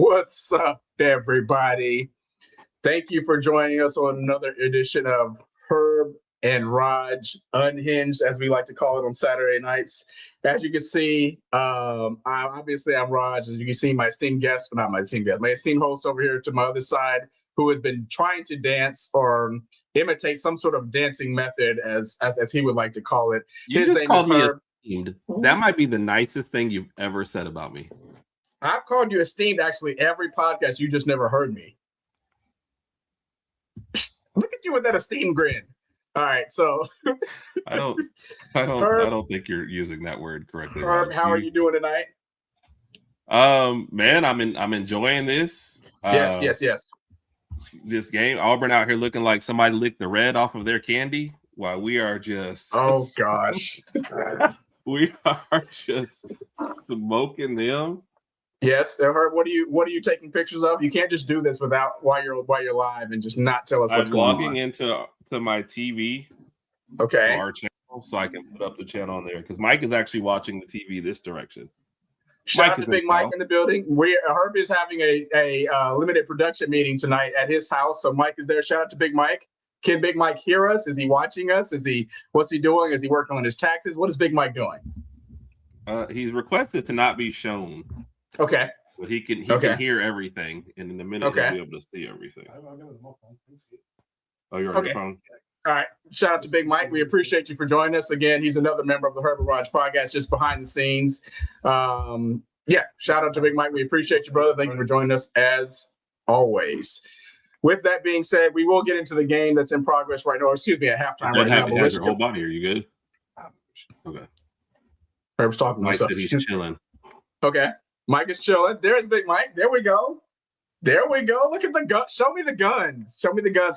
What's up, everybody? Thank you for joining us on another edition of Herb and Rodg Unhinged, as we like to call it on Saturday nights. As you can see, I'm Rodg. As you can see, my esteemed guest, not my esteemed guest, my esteemed host over here to my other side, who has been trying to dance or imitate some sort of dancing method, as he would like to call it. His name is Herb. Esteemed. That might be the nicest thing you've ever said about me. I've called you esteemed actually every podcast. You just never heard me. Look at you with that esteemed grin. All right, so I don't think you're using that word correctly. Herb, how are you doing tonight? Man, I'm enjoying this. Yes. This game, Auburn out here looking like somebody licked the red off of their candy, while we are just gosh, we are just smoking them. Yes, Herb. What are you taking pictures of? You can't just do this while you're live and just not tell us what's going on. I'm logging into my TV, okay, our channel, so I can put up the channel on there because Mike is actually watching the TV this direction. Shout out to Big Mike in the building. Herb is having a limited production meeting tonight at his house, so Mike is there. Shout out to Big Mike. Can Big Mike hear us? Is he watching us? What's he doing? Is he working on his taxes? What is Big Mike doing? He's requested to not be shown. Okay. But he can hear everything, and in a minute he'll be able to see everything. Oh, you're on your phone? All right. Shout out to Big Mike. We appreciate you for joining us. Again, he's another member of the HerbnRodg podcast, just behind the scenes. Shout out to Big Mike. We appreciate you, brother. Thank you for joining us as always. With that being said, we will get into the game that's in progress right now. Or excuse me, at halftime right now. Has your whole body. Are you good? Okay. Herb's talking to Mike himself. said he's chilling. Okay. Mike is chilling. There's Big Mike. There we go. Look at the gun. Show me the guns.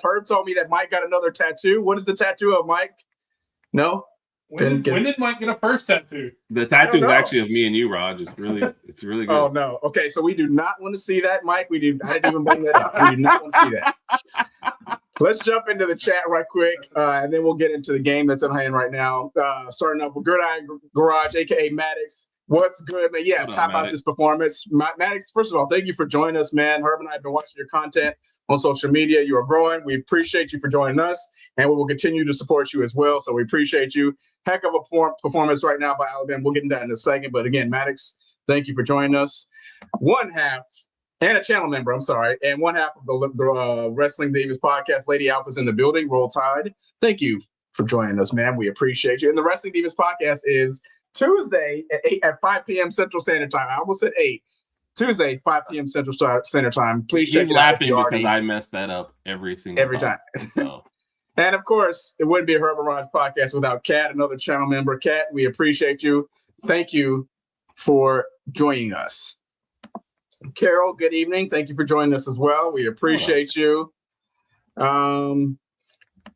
Herb told me that Mike got another tattoo. What is the tattoo of Mike? No? When did Mike get a first tattoo? The tattoo is actually of me and you, Rod. It's really good. Oh, no. Okay, so we do not want to see that, Mike. I didn't even bring that up. We do not want to see that. Let's jump into the chat right quick, and then we'll get into the game that's in hand right now. Starting off with Good Eye Garage, a.k.a. Maddox. What's good, man? Yes, how about this performance? Maddox, first of all, thank you for joining us, man. Herb and I have been watching your content on social media. You are growing. We appreciate you for joining us, and we will continue to support you as well. So we appreciate you. Heck of a performance right now by Alabama. We'll get into that in a second. But again, Maddox, thank you for joining us. One half, and a channel member, I'm sorry, and one half of the Wrestling Divas podcast, Lady Alpha's in the building, Roll Tide. Thank you for joining us, man. We appreciate you. And the Wrestling Divas podcast is Tuesday at 5 p.m. Central Standard Time. I almost said 8. Tuesday, 5 p.m. Central Standard Time. Please check it out. He's laughing because I messed that up every time. So. And of course, it wouldn't be a HerbnRodg podcast without Kat, another channel member. Kat, we appreciate you. Thank you for joining us. Carol, good evening. Thank you for joining us as well. We appreciate you.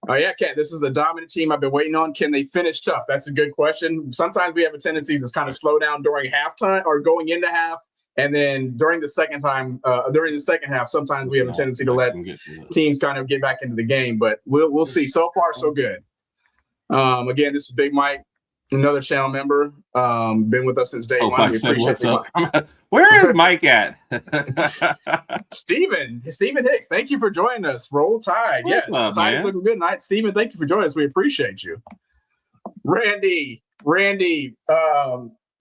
Oh, yeah, Kat, this is the dominant team I've been waiting on. Can they finish tough? That's a good question. Sometimes we have a tendency to kind of slow down during halftime or going into half. And then during the second half, sometimes we have a tendency to let teams kind of get back into the game. But we'll see. So far, so good. Again, this is Big Mike, another channel member. Been with us since day one. We appreciate it. Where is Mike at? Steven Hicks, thank you for joining us. Roll Tide. Yes, Tide's looking good night. Steven, thank you for joining us. We appreciate you. Randy, the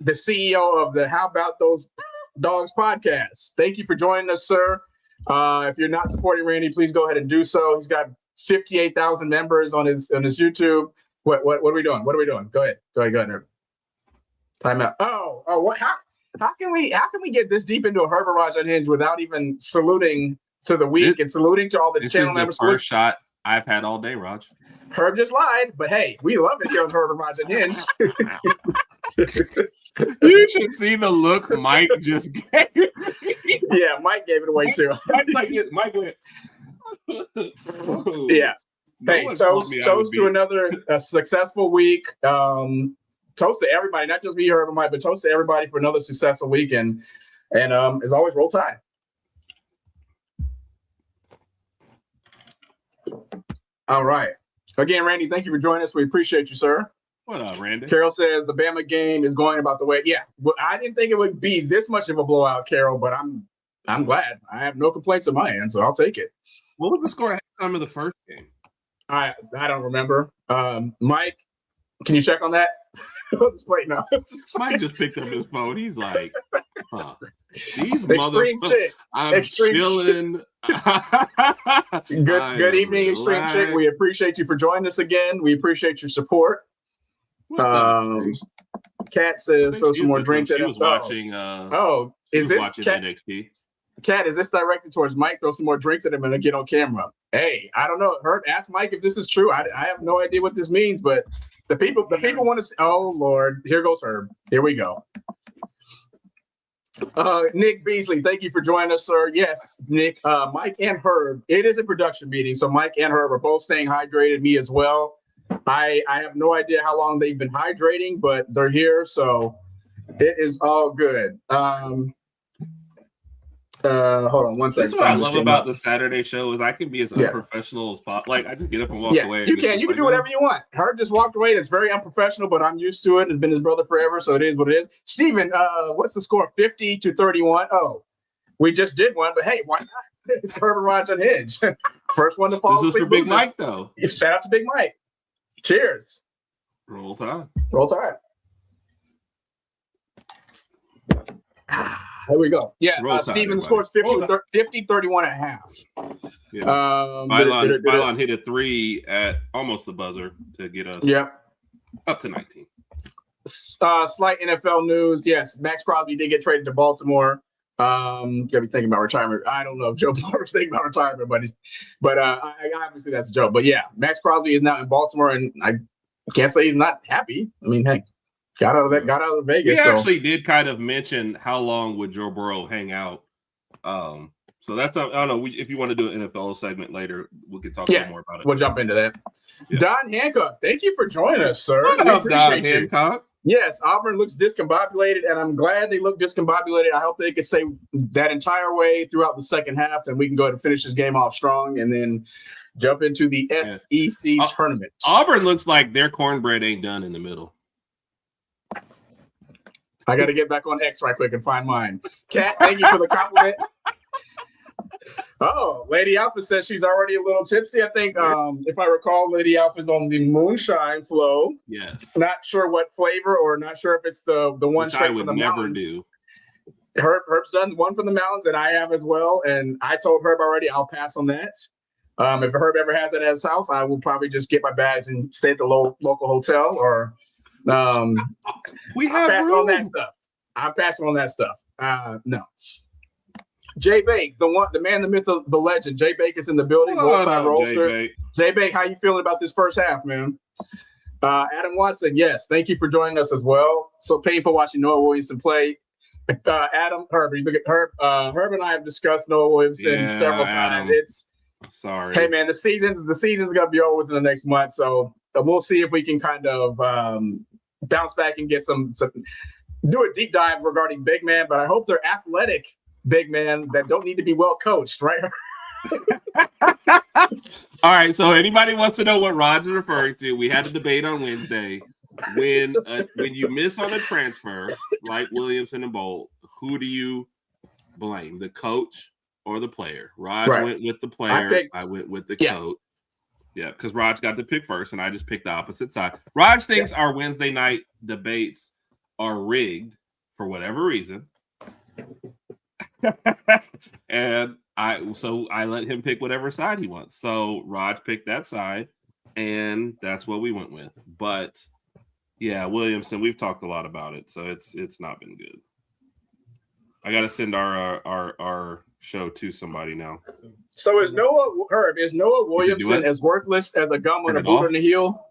CEO of the How About Those Dogs podcast. Thank you for joining us, sir. If you're not supporting Randy, please go ahead and do so. He's got 58,000 members on his YouTube. What are we doing? Go ahead. Time out. What? How can we get this deep into a HerbnRodg Unhinged without even saluting to the week and saluting to all the channel members? This is the first shot I've had all day, Rog. Herb just lied, but hey, we love it here on HerbnRodg Unhinged. You should see the look Mike just gave me. Yeah, Mike gave it away too. Mike went. Yeah. Hey, toast to another successful week. Toast to everybody, not just me, Herb and Mike, but toast to everybody for another successful week. And as always, Roll Tide. All right. Again, Randy, thank you for joining us. We appreciate you, sir. What up, Randy? Carol says the Bama game is going about the way. Yeah, well, I didn't think it would be this much of a blowout, Carol, but I'm glad. I have no complaints on my end, so I'll take it. What was the score at halftime of the first game? I don't remember. Mike, can you check on that? Wait, no. Mike just picked up his phone. He's like, huh. These Extreme Chick. I'm Extreme chilling. Good evening, Extreme Chick. We appreciate you for joining us again. We appreciate your support. Kat says throw some more drinks at us. Watching is this watching NXT? Kat, is this directed towards Mike? Throw some more drinks at him and get on camera. Hey, I don't know. Ask Mike if this is true. I have no idea what this means, but the people want to see. Oh Lord, here goes Herb. Here we go. Nick Beasley, thank you for joining us, sir. Yes, Nick, Mike and Herb. It is a production meeting, so Mike and Herb are both staying hydrated. Me as well. I have no idea how long they've been hydrating, but they're here, so it is all good. Hold on one second. That's what I love about the Saturday show is I can be as unprofessional as possible. Like I just get up and walk away. You can do whatever you want. Herb just walked away. That's very unprofessional, but I'm used to it. It's been his brother forever, so it is what it is. Steven, what's the score? 50-31. Oh, we just did one, but hey, why not? It's HerbnRodg Unhinged. First one to fall asleep. This is for Big Mike, though. Shout out to Big Mike. Cheers. Roll Tide. Roll Tide. There we go. Yeah, Steven scores 50-31 at half. Yeah. Bylon hit a 3 at almost the buzzer to get us up to 19. Slight NFL news. Yes, Max Crosby did get traded to Baltimore. Gotta be thinking about retirement. I don't know if Joe Barber's thinking about retirement, but obviously that's a joke. But yeah, Max Crosby is now in Baltimore, and I can't say he's not happy. I mean, hey, got out of Vegas. We actually did kind of mention how long would Joe Burrow hang out. So that's I don't know if you want to do an NFL segment later, we can talk a little more about it. We'll jump into that. Yeah. Don Hancock, thank you for joining us, sir. We appreciate you. Hancock. Yes, Auburn looks discombobulated, and I'm glad they look discombobulated. I hope they could say that entire way throughout the second half, and we can go ahead and finish this game off strong and then jump into the SEC tournament. Auburn looks like their cornbread ain't done in the middle. I got to get back on X right quick and find mine. Kat, thank you for the compliment. Oh, Lady Alpha says she's already a little tipsy. I think, if I recall, Lady Alpha's on the moonshine flow. Yes. Not sure what flavor, or not sure if it's the one straight from the mountains. I would never do. Herb's done one from the mountains, and I have as well. And I told Herb already I'll pass on that. If Herb ever has it at his house, I will probably just get my bags and stay at the local hotel. Or we have pass on that stuff. I'm passing on that stuff. No. Jay Bake, the man, the myth, the legend. Jay Bake is in the building. Jay Bake, how you feeling about this first half, man? Adam Watson, yes, thank you for joining us as well. So painful watching Noah Williamson play. Herb, you look at Herb. Herb and I have discussed Noah Williamson several times. Sorry. Hey man, the season's gonna be over within the next month, so we'll see if we can kind of bounce back and get some do a deep dive regarding big man. But I hope they're athletic big man that don't need to be well coached, right? All right. So anybody wants to know what Rodg is referring to? We had a debate on Wednesday. When you miss on a transfer like Williamson and Bolt, who do you blame? The coach or the player? Rodg went with the player. I went with the coach. Yeah, because Rodg got to pick first, and I just picked the opposite side. Rodg thinks our Wednesday night debates are rigged for whatever reason. And I let him pick whatever side he wants. So Rodg picked that side, and that's what we went with. But yeah, Williamson, we've talked a lot about it, so it's not been good. I got to send our show to somebody now. So is Noah Williamson as worthless as a gum with a boot on the heel?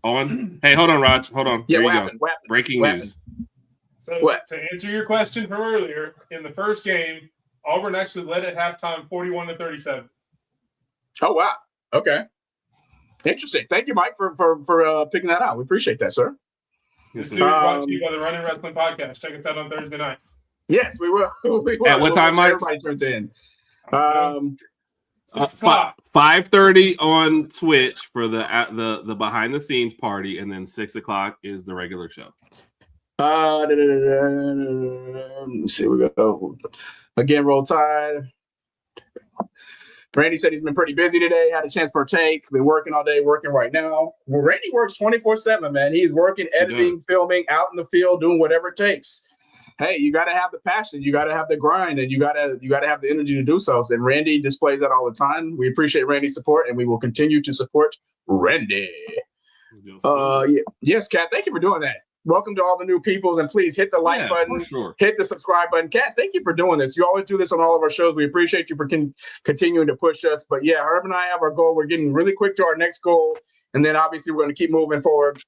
On. Hey, hold on, Rodg. Hold on. Yeah, what happened? Breaking news. So to answer your question from earlier, in the first game, Auburn actually led at halftime 41-37. Oh wow. Okay. Interesting. Thank you, Mike, for picking that out. We appreciate that, sir. This news brought to you by the Running Wrestling Podcast. Check us out on Thursday nights. Yes, we will. At what time, Mike? Everybody turns in. 5:30 on Twitch for the behind the scenes party, and then 6:00 is the regular show. Let's see, we go. Again, Roll Tide. Randy said he's been pretty busy today. Had a chance to partake. Been working all day, working right now. Well, Randy works 24/7, man. He's working, editing, filming, out in the field, doing whatever it takes. Hey, you got to have the passion. You got to have the grind, and you got to have the energy to do so. And Randy displays that all the time. We appreciate Randy's support, and we will continue to support Randy. Yes, Kat, thank you for doing that. Welcome to all the new people, and please hit the like button, hit the subscribe button. Kat, thank you for doing this. You always do this on all of our shows. We appreciate you for continuing to push us. But yeah, Herb and I have our goal. We're getting really quick to our next goal, and then obviously we're going to keep moving forward.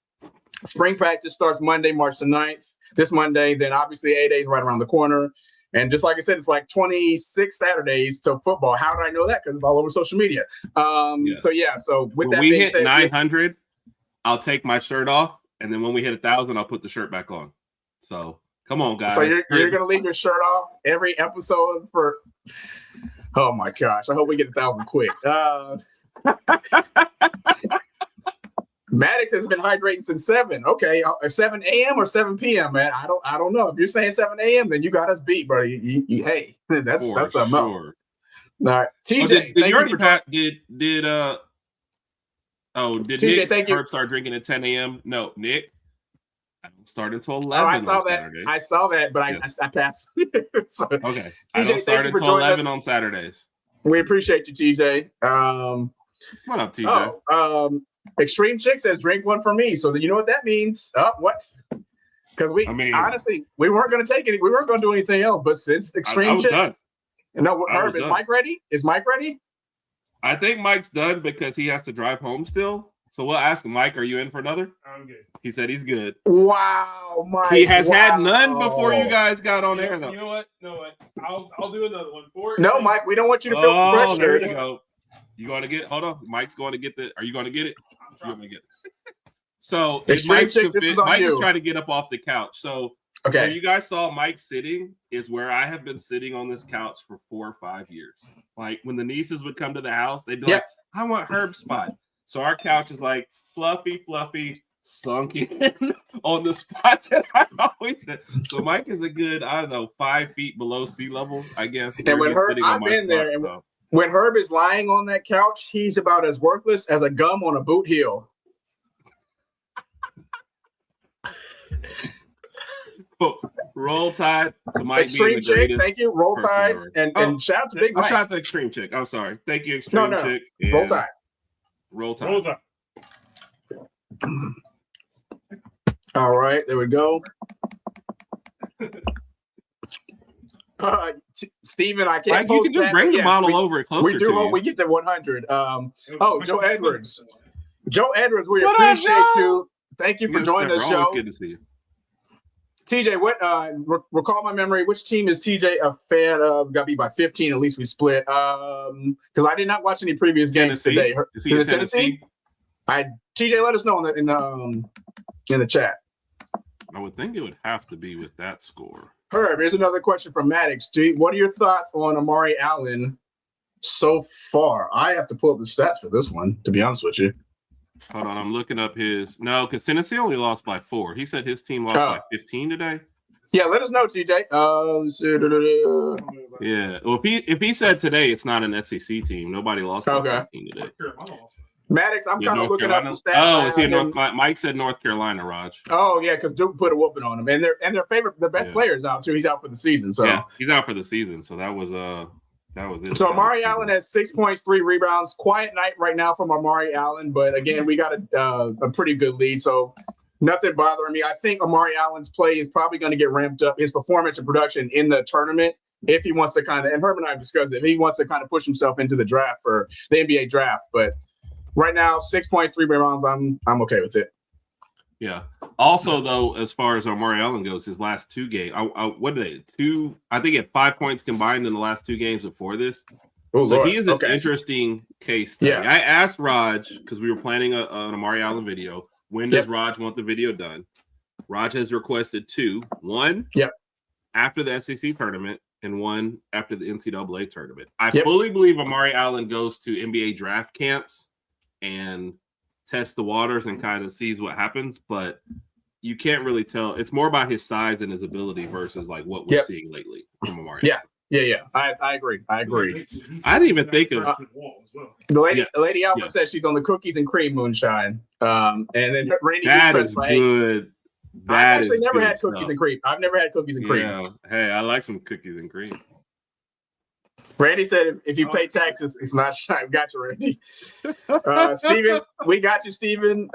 Spring practice starts Monday, March the 9th, this Monday. Then obviously A-Day's right around the corner. And just like I said, it's like 26 Saturdays till football. How did I know that? Because it's all over social media. Yes. So with when that we being hit said, 900, I'll take my shirt off. And then when we hit 1,000, I'll put the shirt back on. So come on, guys. So you're going to leave your shirt off every episode for – oh, my gosh. I hope we get 1,000 quick. Maddox has been hydrating since 7. Okay, 7 a.m. or 7 p.m., man. I don't know. If you're saying 7 a.m., then you got us beat, bro. Hey, that's something else. All right, TJ. Did you already did TJ, Nick thank you. start drinking at 10 a.m.? No, Nick. I don't start until 11. Oh, I saw that. Saturdays. I saw that, but yes. I passed. So, okay. I don't start until 11 on Saturdays. We appreciate you, TJ. What up, TJ? Extreme Chick says, drink one for me. So you know what that means. What? Because honestly, we weren't going to take it. We weren't going to do anything else. But since Extreme Chick. Done. No, Herb, is Mike ready? Is Mike ready? I think Mike's done because he has to drive home still. So we'll ask him, Mike, are you in for another? I'm good. He said he's good. Wow, Mike. He has had none before you guys got on air, though. You know what? I'll do another one for it. No, Mike, we don't want you to feel pressure. There you go. You going to get? Hold on. Mike's going to get the. Are you going to get it? You're going to get it. So Mike's trying to get up off the couch. So where you guys saw Mike sitting is where I have been sitting on this couch for 4 or 5 years. Like when the nieces would come to the house, they'd be like, "I want Herb's spot." So our couch is like fluffy, sunk in on the spot that I always said. So Mike is a good, 5 feet below sea level, I guess. And when Herb, I've been there, and when Herb is lying on that couch, he's about as worthless as a gum on a boot heel. Roll Tide to Mike. Extreme Chick, thank you. Roll Tide and shout out to Big Mike. Shout out to Extreme Chick. I'm sorry. Thank you, Extreme Chick. Roll Tide. Roll Tide. Roll Tide. All right, there we go. Steven, I can't post you can just bring the model over closer. We do hope we get to 100. Joe Edwards. Joe Edwards, we appreciate you. Thank you for joining the show. Good to see you. TJ, what recall my memory, which team is TJ a fan of? Got beat by 15, at least we split. Because I did not watch any previous games today. Is it Tennessee? TJ, let us know in the chat. I would think it would have to be with that score. Herb, here's another question from Maddox. What are your thoughts on Amari Allen so far? I have to pull up the stats for this one, to be honest with you. Hold on, I'm looking up his. No, because Tennessee only lost by 4. He said his team lost by 15 today. Yeah, let us know, TJ. Yeah, well, if he said today it's not an SEC team, nobody lost by 15 today. Maddox, I'm kind of looking up the stats. Oh, is he Mike said North Carolina, Rodg. Oh yeah, because Duke put a whooping on him, and their best players out too. He's out for the season, so yeah, he's out for the season. So that was it. So Amari Allen has 6 points, 3 rebounds. Quiet night right now from Amari Allen, but again, we got a pretty good lead, so nothing bothering me. I think Amari Allen's play is probably going to get ramped up. His performance and production in the tournament, if he wants to kind of, and Herb and I have discussed it, if he wants to kind of push himself into the draft for the NBA draft, but right now, 6 points, 3 rebounds. I'm okay with it. Yeah. Also, though, as far as Amari Allen goes, his last 2 games, what did they? 2? I think he had 5 points combined in the last 2 games before this. Oh, so Lord. he is an interesting case study. Yeah. I asked Rodg because we were planning an Amari Allen video. When does Rodg want the video done? Rodg has requested 2. 1 after the SEC tournament and 1 after the NCAA tournament. I fully believe Amari Allen goes to NBA draft camps and test the waters and kind of sees what happens, but you can't really tell. It's more about his size and his ability versus like what we're seeing lately from Amari. Yeah. I agree. I didn't even think of the lady Alpha says she's on the cookies and cream moonshine. And then Randy that is good. I've actually never had cookies and cream. I've never had cookies and cream. Yeah. Hey, I like some cookies and cream. Randy said if you pay taxes, it's not shy. Got you, Randy. Steven, we got you, Steven.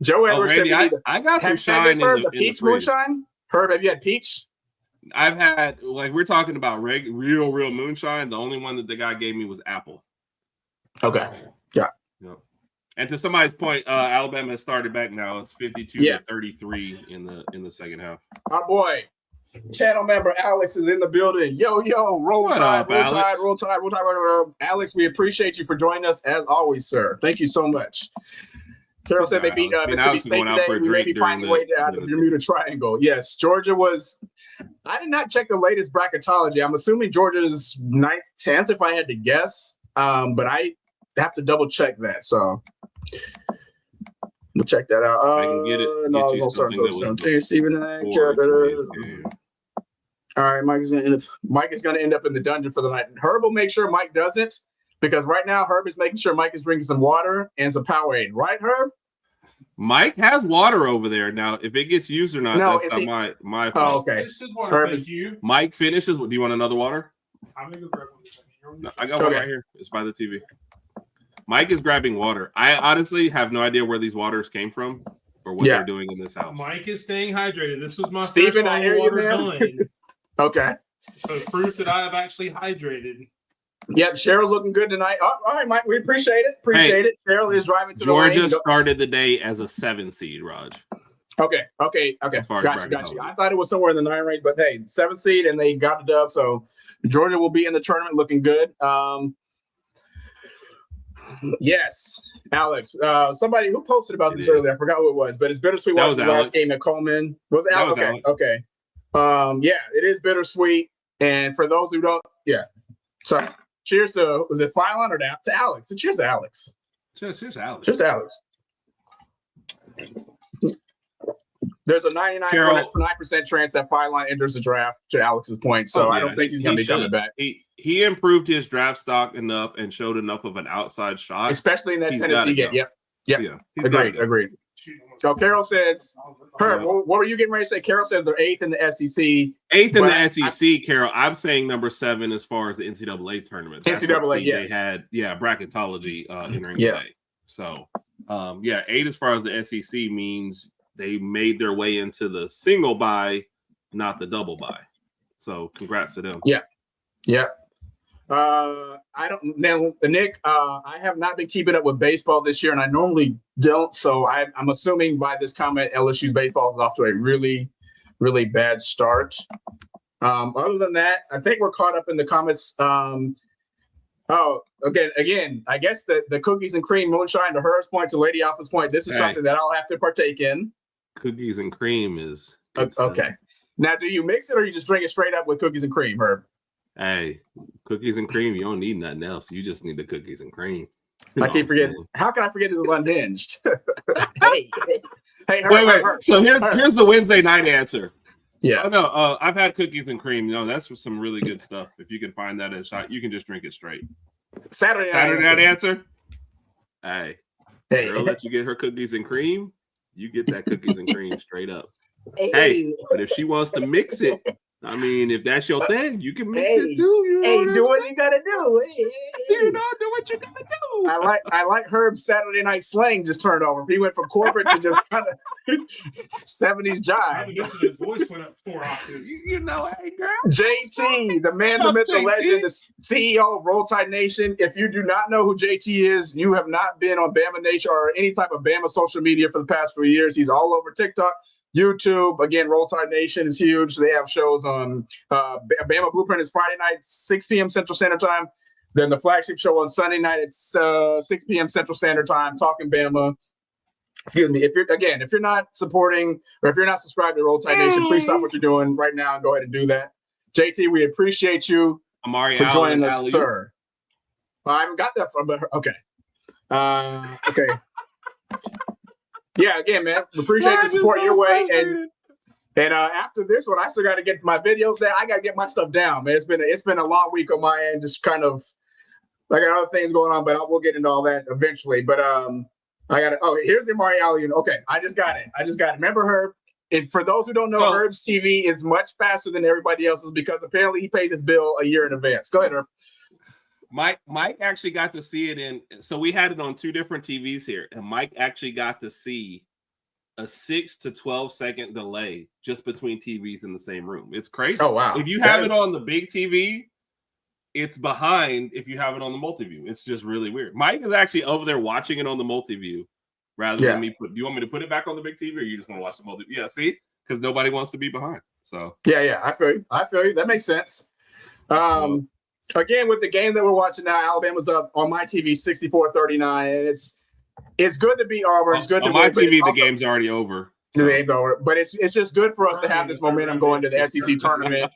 Joe Edwards Randy, said I got some shine in the peach moonshine. Herb, have you had peach? I've had, like, we're talking about real moonshine. The only one that the guy gave me was apple. Okay. Yeah. And to somebody's point, Alabama has started back now. It's 52-33 in the second half. Our boy, channel member Alex is in the building. Yo, roll tide. Alex, we appreciate you for joining us as always, sir. Thank you so much. Carol said they beat Mississippi State today. We may be finding a way out of the Bermuda Triangle. Yes, Georgia was. I did not check the latest bracketology. I'm assuming Georgia's 9th, 10th, if I had to guess. But I have to double check that. So we'll check that out. I can get it. No, I was on all right, Mike is going to end up in the dungeon for the night. Herb will make sure Mike doesn't. Because right now, Herb is making sure Mike is drinking some water and some Powerade. Right, Herb? Mike has water over there. Now, if it gets used or not, that's not my fault. Oh, okay. Herb Mike finishes. Do you want another water? I'm going to go grab one. No, I got one right here. It's by the TV. Mike is grabbing water. I honestly have no idea where these waters came from or what they're doing in this house. Mike is staying hydrated. This was my Steven, first I hear water you, man. Okay. So proof that I have actually hydrated. Yep, Cheryl's looking good tonight. All right, Mike, we appreciate it. It. Cheryl is driving to Georgia the started the day as a 7 seed, Rog. Okay. Got you. I thought it was somewhere in the 9 range, but hey, 7 seed, and they got the dub, so Georgia will be in the tournament looking good. Yes, Alex. Somebody who posted about this earlier, I forgot who it was, but it's bittersweet watching the last game at Coleman. Was Alex? Okay. Yeah, it is bittersweet. And for those who don't, so cheers to, was it Phylon or to Alex? And cheers to Alex. Cheers to Alex. Cheers to Alex. There's a 99.9% chance that Phylon enters the draft, to Alex's point. So I don't think he's going to be coming back. He improved his draft stock enough and showed enough of an outside shot. Especially in that Tennessee game. Yep. Yeah. Agreed. So Carol says, Herb, what were you getting ready to say? Carol says they're 8th in the SEC. 8th in the SEC, Carol. I'm saying number 7 as far as the NCAA tournament. NCAA, yes. They had, bracketology entering today. So, 8 as far as the SEC means they made their way into the single bye, not the double bye. So, congrats to them. Yeah. Nick, I have not been keeping up with baseball this year, and I normally don't. So I'm assuming by this comment, LSU's baseball is off to a really, really bad start. Other than that, I think we're caught up in the comments. Again, I guess the cookies and cream moonshine, to Herb's point, to Lady Alpha's point, this is something that I'll have to partake in. Cookies and cream is okay. Now, do you mix it or you just drink it straight up with cookies and cream, Herb? Hey, cookies and cream, you don't need nothing else. You just need the cookies and cream. I keep forgetting. How can I forget this is unhinged? Hey, Herb, wait. So here's the Wednesday night answer. Yeah. Oh, no, I've had cookies and cream. That's some really good stuff. If you can find that in a shot, you can just drink it straight. Saturday night answer. Hey, girl, let you get her cookies and cream. You get that cookies and cream straight up. Hey, but if she wants to mix it, I mean, if that's your thing, you can mix it too. Do what you gotta do. Do what you gotta do. I like Herb's Saturday night slang just turned over. He went from corporate to just kind of 70s jive. His voice went up 4 octaves. Hey, girl. JT, the man, the myth, the legend, the CEO of Roll Tide Nation. If you do not know who JT is, you have not been on Bama Nation or any type of Bama social media for the past few years. He's all over TikTok, YouTube. Again, Roll Tide Nation is huge. They have shows on Bama Blueprint is Friday night, 6 p.m. Central Standard Time. Then the flagship show on Sunday night at 6 p.m. Central Standard Time, Talking Bama. Excuse me. If you're not supporting or if you're not subscribed to Roll Tide Nation, please stop what you're doing right now and go ahead and do that. JT, we appreciate you for joining us, sir. I haven't got that from, but okay. Okay. Yeah, again, man, we appreciate the support your way. And And after this one, I still got to get my videos there. I got to get my stuff down, man. It's been a long week on my end, just kind of. I got other things going on, but we'll get into all that eventually. But I got it. Oh, here's the Amari Allen. Okay, I just got it. Remember Herb? For those who don't know, Herb's TV is much faster than everybody else's because apparently he pays his bill a year in advance. Go ahead, Herb. Mike actually got to see it so we had it on 2 different TVs here, and Mike actually got to see a 6 to 12 second delay just between TVs in the same room. It's crazy. Oh, wow. If you have it on the big TV, it's behind if you have it on the multi-view. It's just really weird. Mike is actually over there watching it on the multi-view rather than me do you want me to put it back on the big TV or you just want to watch the multi-view? Yeah, see? Because nobody wants to be behind. So yeah, I feel you. That makes sense. Again, with the game that we're watching now, Alabama's up on my TV 64-39, and it's good to beat Auburn. It's good to on my win, TV. The game's already over. The game's over, but it's just good for us to have this momentum going to the SEC tournament.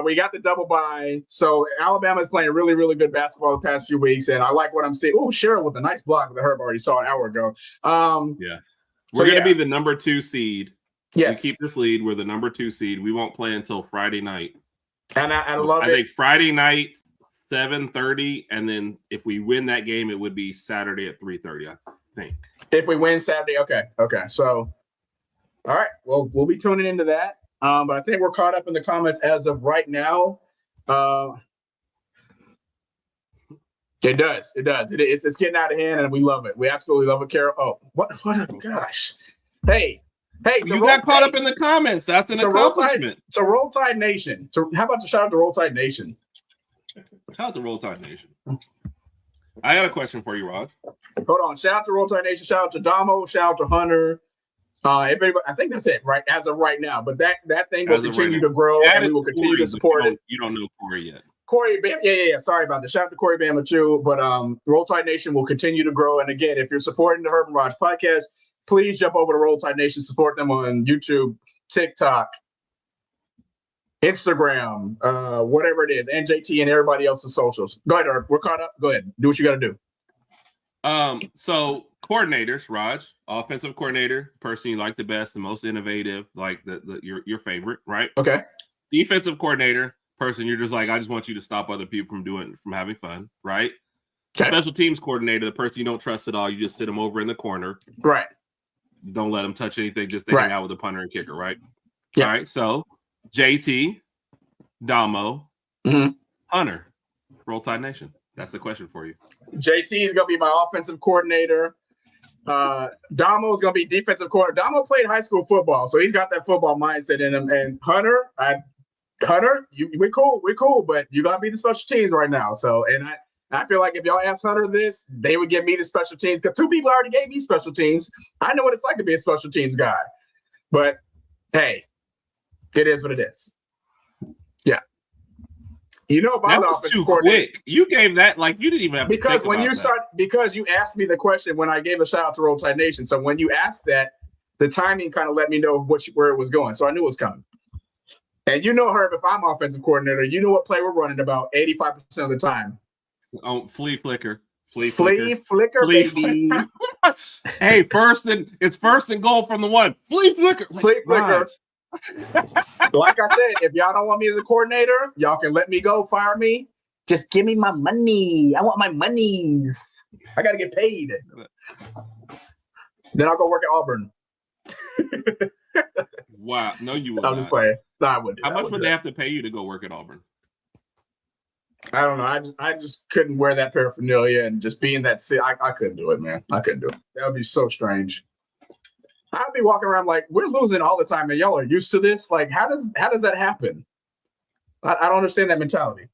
We got the double bye, so Alabama's playing really, really good basketball the past few weeks, and I like what I'm seeing. Oh, Cheryl with a nice block that Herb already saw an hour ago. We're going to be the number 2 seed. Yes, we keep this lead. We're the number 2 seed. We won't play until Friday night. And I love it. I think Friday night, 7:30, and then if we win that game, it would be Saturday at 3:30. I think. If we win Saturday, okay. So, all right. Well, we'll be tuning into that. But I think we're caught up in the comments as of right now. It does. It's getting out of hand, and we love it. We absolutely love it, Carol. Oh, what? Gosh. Hey, you got caught up in the comments. That's an accomplishment. So Roll Tide Nation. So how about the shout out to Roll Tide Nation? Shout out to Roll Tide Nation. I got a question for you, Rod. Hold on. Shout out to Roll Tide Nation. Shout out to Damo. Shout out to Hunter. Everybody, I think that's it, right? As of right now. But that thing will continue to grow, and we will continue to support it. You don't know Corey yet. Corey Bama, yeah. Sorry about that. Shout out to Corey Bama too. But Roll Tide Nation will continue to grow. And again, if you're supporting the HerbnRodg podcast, please jump over to Roll Tide Nation. Support them on YouTube, TikTok, Instagram, whatever it is, NJT and everybody else's socials. Go ahead, Herb. We're caught up. Go ahead. Do what you got to do. So coordinators, Rodg, offensive coordinator, person you like the best, the most innovative, like your favorite, right? Okay. Defensive coordinator, person you're just like, I just want you to stop other people from having fun, right? Okay. Special teams coordinator, the person you don't trust at all, you just sit them over in the corner. Right. Don't let them touch anything, just to hang out with the punter and kicker, right? Yeah. All right, so JT, Damo, Hunter, Roll Tide Nation. That's the question for you. JT is going to be my offensive coordinator. Damo is going to be defensive coordinator. Damo played high school football, so he's got that football mindset in him. And Hunter, we're cool, but you got to be the special teams right now. So, and I feel like if y'all ask Hunter this, they would give me the special teams because 2 people already gave me special teams. I know what it's like to be a special teams guy. But, hey, it is what it is. Yeah. You know, if I'm that was too quick. You gave that like you didn't even have because to when you start because you asked me the question when I gave a shout out to Roll Tide Nation. So when you asked that, the timing kind of let me know where it was going. So I knew it was coming. And you know, Herb, if I'm offensive coordinator, you know what play we're running about 85% of the time. Oh, flea flicker, baby. Hey, it's first and goal from the 1. Flea flicker. Like I said, if y'all don't want me as a coordinator, y'all can let me go, fire me. Just give me my money. I want my monies. I got to get paid. Then I'll go work at Auburn. Wow. No, you wouldn't. I'm just playing. No, I wouldn't. How much would they have to pay you to go work at Auburn? I don't know. I just couldn't wear that paraphernalia and just be in that city. I couldn't do it, man. I couldn't do it. That would be so strange. I'd be walking around like we're losing all the time, and y'all are used to this. Like, how does that happen? I don't understand that mentality.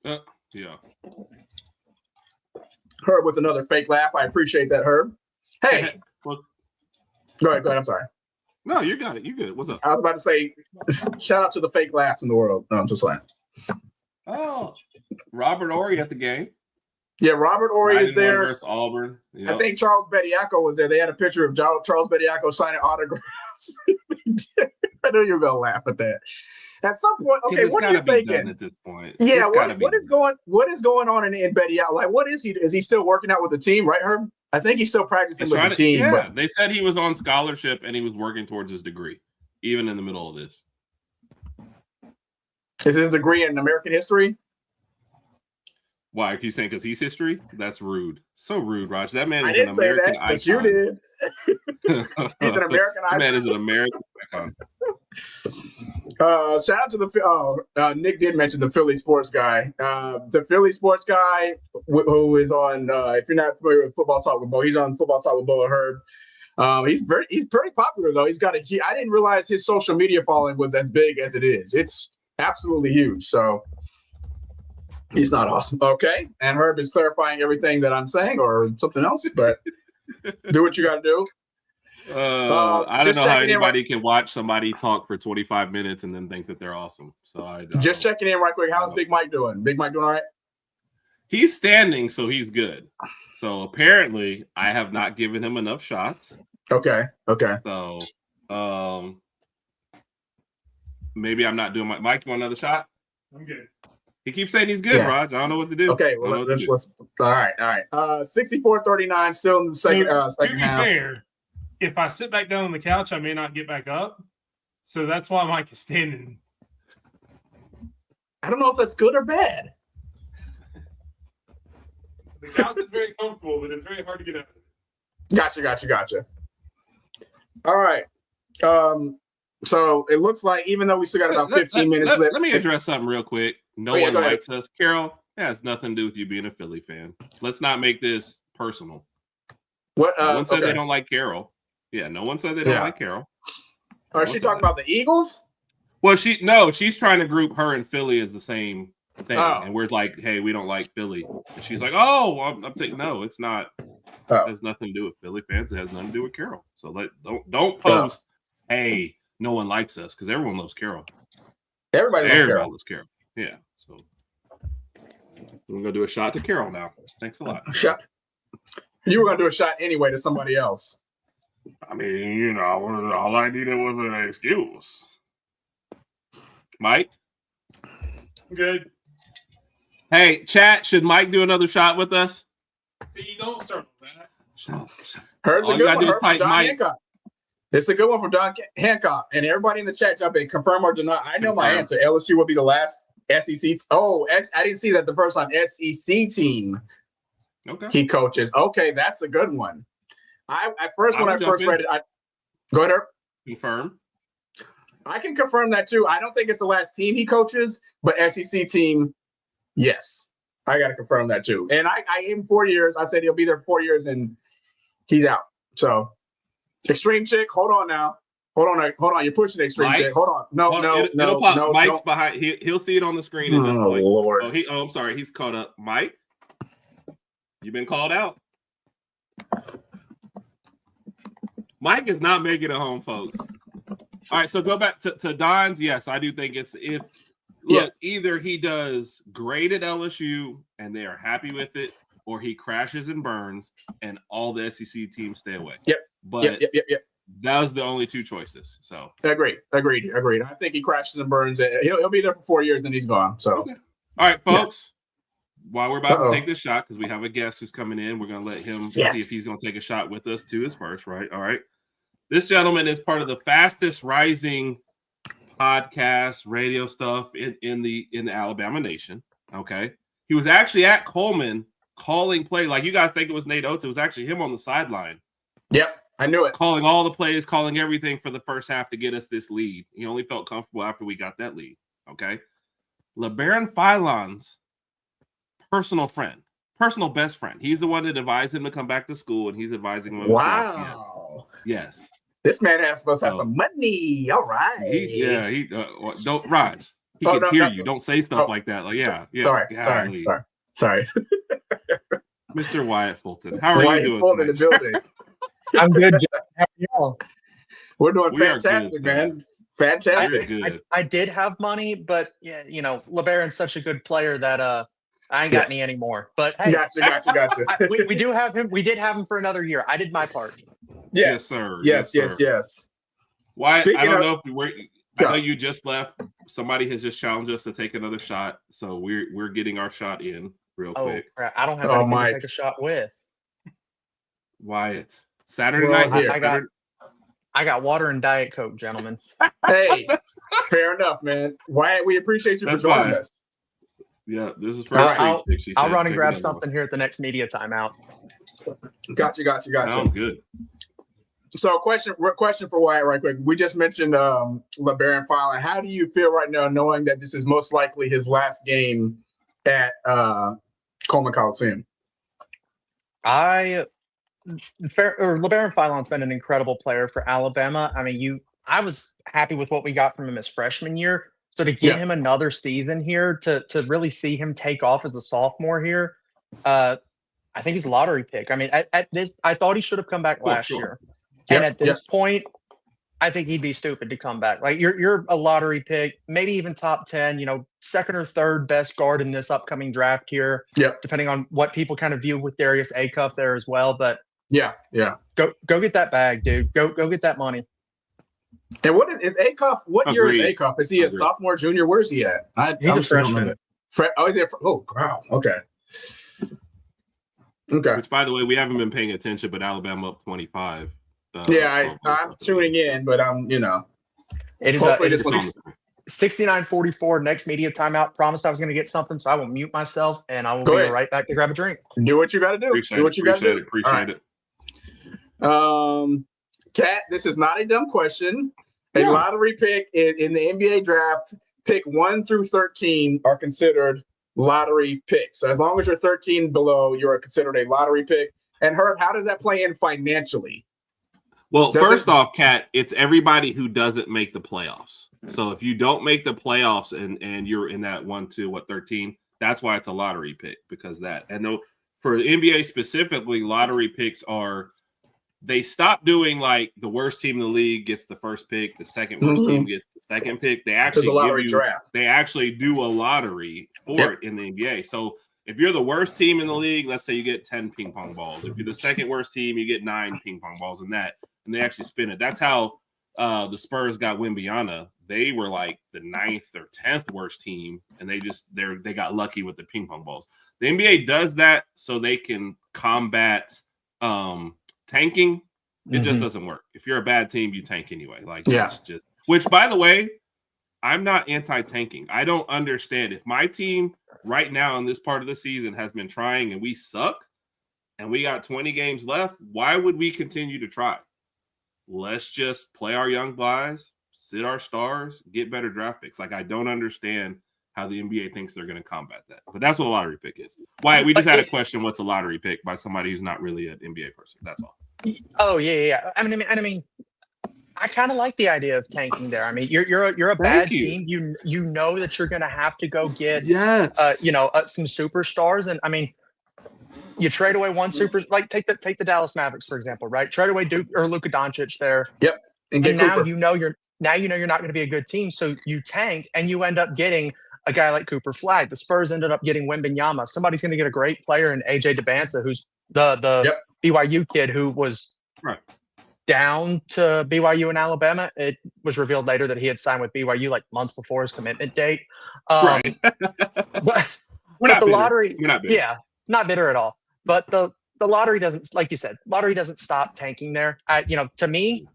Yeah. Herb with another fake laugh. I appreciate that, Herb. Hey, go ahead. I'm sorry. No, you got it. You good. What's up? I was about to say, shout out to the fake laughs in the world. No, I'm just lying. Oh, Robert Ory at the game. Yeah, Robert Ory is there. Versus Auburn. Yep. I think Charles Bediako was there. They had a picture of Charles Bediako signing autographs. I knew you were gonna laugh at that. At some point, okay, what are you thinking at this point? Yeah, what is going on in Bediako? Like, what is he? Is he still working out with the team? Right, Herb? I think he's still practicing with the team. Yeah, they said he was on scholarship and he was working towards his degree. even in the middle of this. Is his degree in American history? Why are you saying because he's history? That's rude. So rude, Rodg. That man is I didn't an say American that, icon. but you did. He's an American icon. That man is an American icon. Shout out to the Nick did mention the Philly sports guy. The Philly sports guy who is on. If you're not familiar with Football Talk with Bo, he's on Football Talk with Bo and Herb. He's pretty popular though. He's got I didn't realize his social media following was as big as it is. It's absolutely huge. So he's not awesome. Okay, and Herb is clarifying everything that I'm saying or something else, but do what you got to do. I don't know how anybody can watch somebody talk for 25 minutes and then think that they're awesome. So I just checking in right quick. How's Big Mike doing? Big Mike doing all right? He's standing, so he's good. So apparently, I have not given him enough shots. Okay. So, maybe I'm not doing my. Mike, you want another shot? I'm good. He keeps saying he's good, Rodg. I don't know what to do. Okay, well, let's all right. 64-39, still in the second half. To be fair, if I sit back down on the couch, I may not get back up. So that's why Mike is standing. I don't know if that's good or bad. The couch is very comfortable, but it's very hard to get up. Gotcha. All right. So it looks like even though we still got about 15 minutes left. Let me address something real quick. No one likes us. Carol, it has nothing to do with you being a Philly fan. Let's not make this personal. What? No one said they don't like Carol. Yeah, no one said they don't like Carol. Is she talking about the Eagles? Well, she's trying to group her and Philly as the same thing. And we're like, hey, we don't like Philly. And she's like, I'm taking no, it's not. It has nothing to do with Philly fans. It has nothing to do with Carol. So don't post, hey, no one likes us, because everyone loves Carol. Everybody loves Carol. Yeah. So we're gonna do a shot to Carol now. Thanks a lot. Shot. You were gonna do a shot anyway to somebody else. I mean, all I needed was an excuse. Mike? Good. Hey, chat, should Mike do another shot with us? See, you don't start with that. Heard's all a you good gotta do is one. type Don Mike. Hancock. It's a good one from Don Hancock. And everybody in the chat jump in, confirm or deny. I know my answer. LSU will be the last SEC. I didn't see that the first time SEC team he coaches. Okay, that's a good one. When I first read it, go ahead, Herb. Confirm. I can confirm that too. I don't think it's the last team he coaches, but SEC team, yes. I got to confirm that too. And I gave him 4 years. I said he'll be there 4 years and he's out. So Extreme Chick, hold on now. Hold on. You're pushing the Extreme Chick. Hold on. No. Mike's behind. He'll see it on the screen. And just Lord. I'm sorry. He's caught up. Mike, you've been called out. Mike is not making it home, folks. All right, so go back to Don's. Yes, I do think either he does great at LSU and they are happy with it, or he crashes and burns and all the SEC teams stay away. Yep. But that was the only two choices. So agreed. I think he crashes and burns. He'll be there for 4 years and he's gone. So okay. All right, folks. While we're about to take this shot, because we have a guest who's coming in, we're gonna let him see if he's gonna take a shot with us too. His first, right? All right. This gentleman is part of the fastest rising podcast, radio stuff in the Alabama nation. Okay. He was actually at Coleman calling play. Like you guys think it was Nate Oates. It was actually him on the sideline. Yep. I knew it. Calling all the plays, calling everything for the first half to get us this lead. He only felt comfortable after we got that lead. Okay. LeBaron Philon's personal best friend. He's the one that advised him to come back to school, and he's advising him. Wow. Yes. This man must have some money. All right. Don't Rodg. He can hear you. Don't say stuff like that. Like, yeah. Sorry. Mr. Wyatt Fulton. How are you doing? Fulton in the building. I'm good, Jeff. How are y'all? We're doing fantastic, man. Fantastic. I did have money, but LeBaron's such a good player that I ain't got any anymore. But hey, gotcha. We do have him. We did have him for another year. I did my part. Yes, sir. Yes. Wyatt, I don't know if I know you just left. Somebody has just challenged us to take another shot, so we're getting our shot in real quick. Crap. I don't have anything to take a shot with. Wyatt, Saturday night. I got water and Diet Coke, gentlemen. Hey, fair enough, man. Wyatt, we appreciate you for That's joining fine. us. Yeah, this is for All a right. street pick, she I'll said. run and Take grab another something here at the next media timeout. Gotcha. one. Sounds good. So, question for Wyatt, right quick. We just mentioned LeBaron Fowler. How do you feel right now, knowing that this is most likely his last game at Coleman Coliseum? LeBaron Philon's been an incredible player for Alabama. I mean, I was happy with what we got from him his freshman year. So to give him another season here, to really see him take off as a sophomore here, I think he's a lottery pick. I mean, I thought he should have come back last year, and at this point, I think he'd be stupid to come back. Like you're a lottery pick, maybe even top 10. Second or third best guard in this upcoming draft here. Depending on what people kind of view with Darius Acuff there as well, but. Go get that bag, dude. Go get that money. And what is Acuff? What year is Agreed. Acuff? Is he a sophomore, junior? Where's he at? He's a freshman. He's there. Oh, wow. Okay. Which, by the way, we haven't been paying attention, but Alabama up 25. I'm tuning in, but It is hopefully this one's 69-44. Next media timeout. Promised I was going to get something, so I will mute myself and I will be right back to grab a drink. Do what you got to do. Appreciate it. Kat, this is not a dumb question. A lottery pick in the NBA draft, pick 1 through 13 are considered lottery picks. So as long as you're 13 below, you're considered a lottery pick. And Herb, how does that play in financially? Well, first off, Kat, it's everybody who doesn't make the playoffs. So if you don't make the playoffs and you're in that 1 to 13, that's why it's a lottery pick, because that. And for the NBA specifically, lottery picks they stopped doing like the worst team in the league gets the first pick, the second worst team gets the second pick. They actually draft. They actually do a lottery for it in the NBA. So if you're the worst team in the league, let's say you get 10 ping pong balls. If you're the second worst team, you get 9 ping pong balls and they actually spin it. That's how the Spurs got Wembanyama. They were like the 9th or 10th worst team, and they got lucky with the ping pong balls. The NBA does that so they can combat tanking. It just doesn't work. If you're a bad team, you tank anyway. That's just, which, by the way, I'm not anti-tanking. I don't understand. If my team right now in this part of the season has been trying and we suck and we got 20 games left, why would we continue to try? Let's just play our young guys, sit our stars, get better draft picks. I don't understand how the NBA thinks they're going to combat that. But that's what a lottery pick is. Wyatt, we just had a question, what's a lottery pick, by somebody who's not really an NBA person. That's all. Oh, yeah. I mean, I kind of like the idea of tanking there. I mean, you're a bad team. You know that you're going to have to go get some superstars, and I mean, you trade away one super, like take the Dallas Mavericks for example, right? Trade away Duke or Luka Doncic there. And now you know you're not going to be a good team, so you tank and you end up getting a guy like Cooper Flagg. The Spurs ended up getting Wembanyama. Somebody's going to get a great player in AJ Debance, who's the BYU kid who was down to BYU in Alabama. It was revealed later that he had signed with BYU like months before his commitment date. But we're not the lottery. We're not bitter. Yeah, not bitter at all. But the lottery doesn't, like you said, lottery doesn't stop tanking there. To me,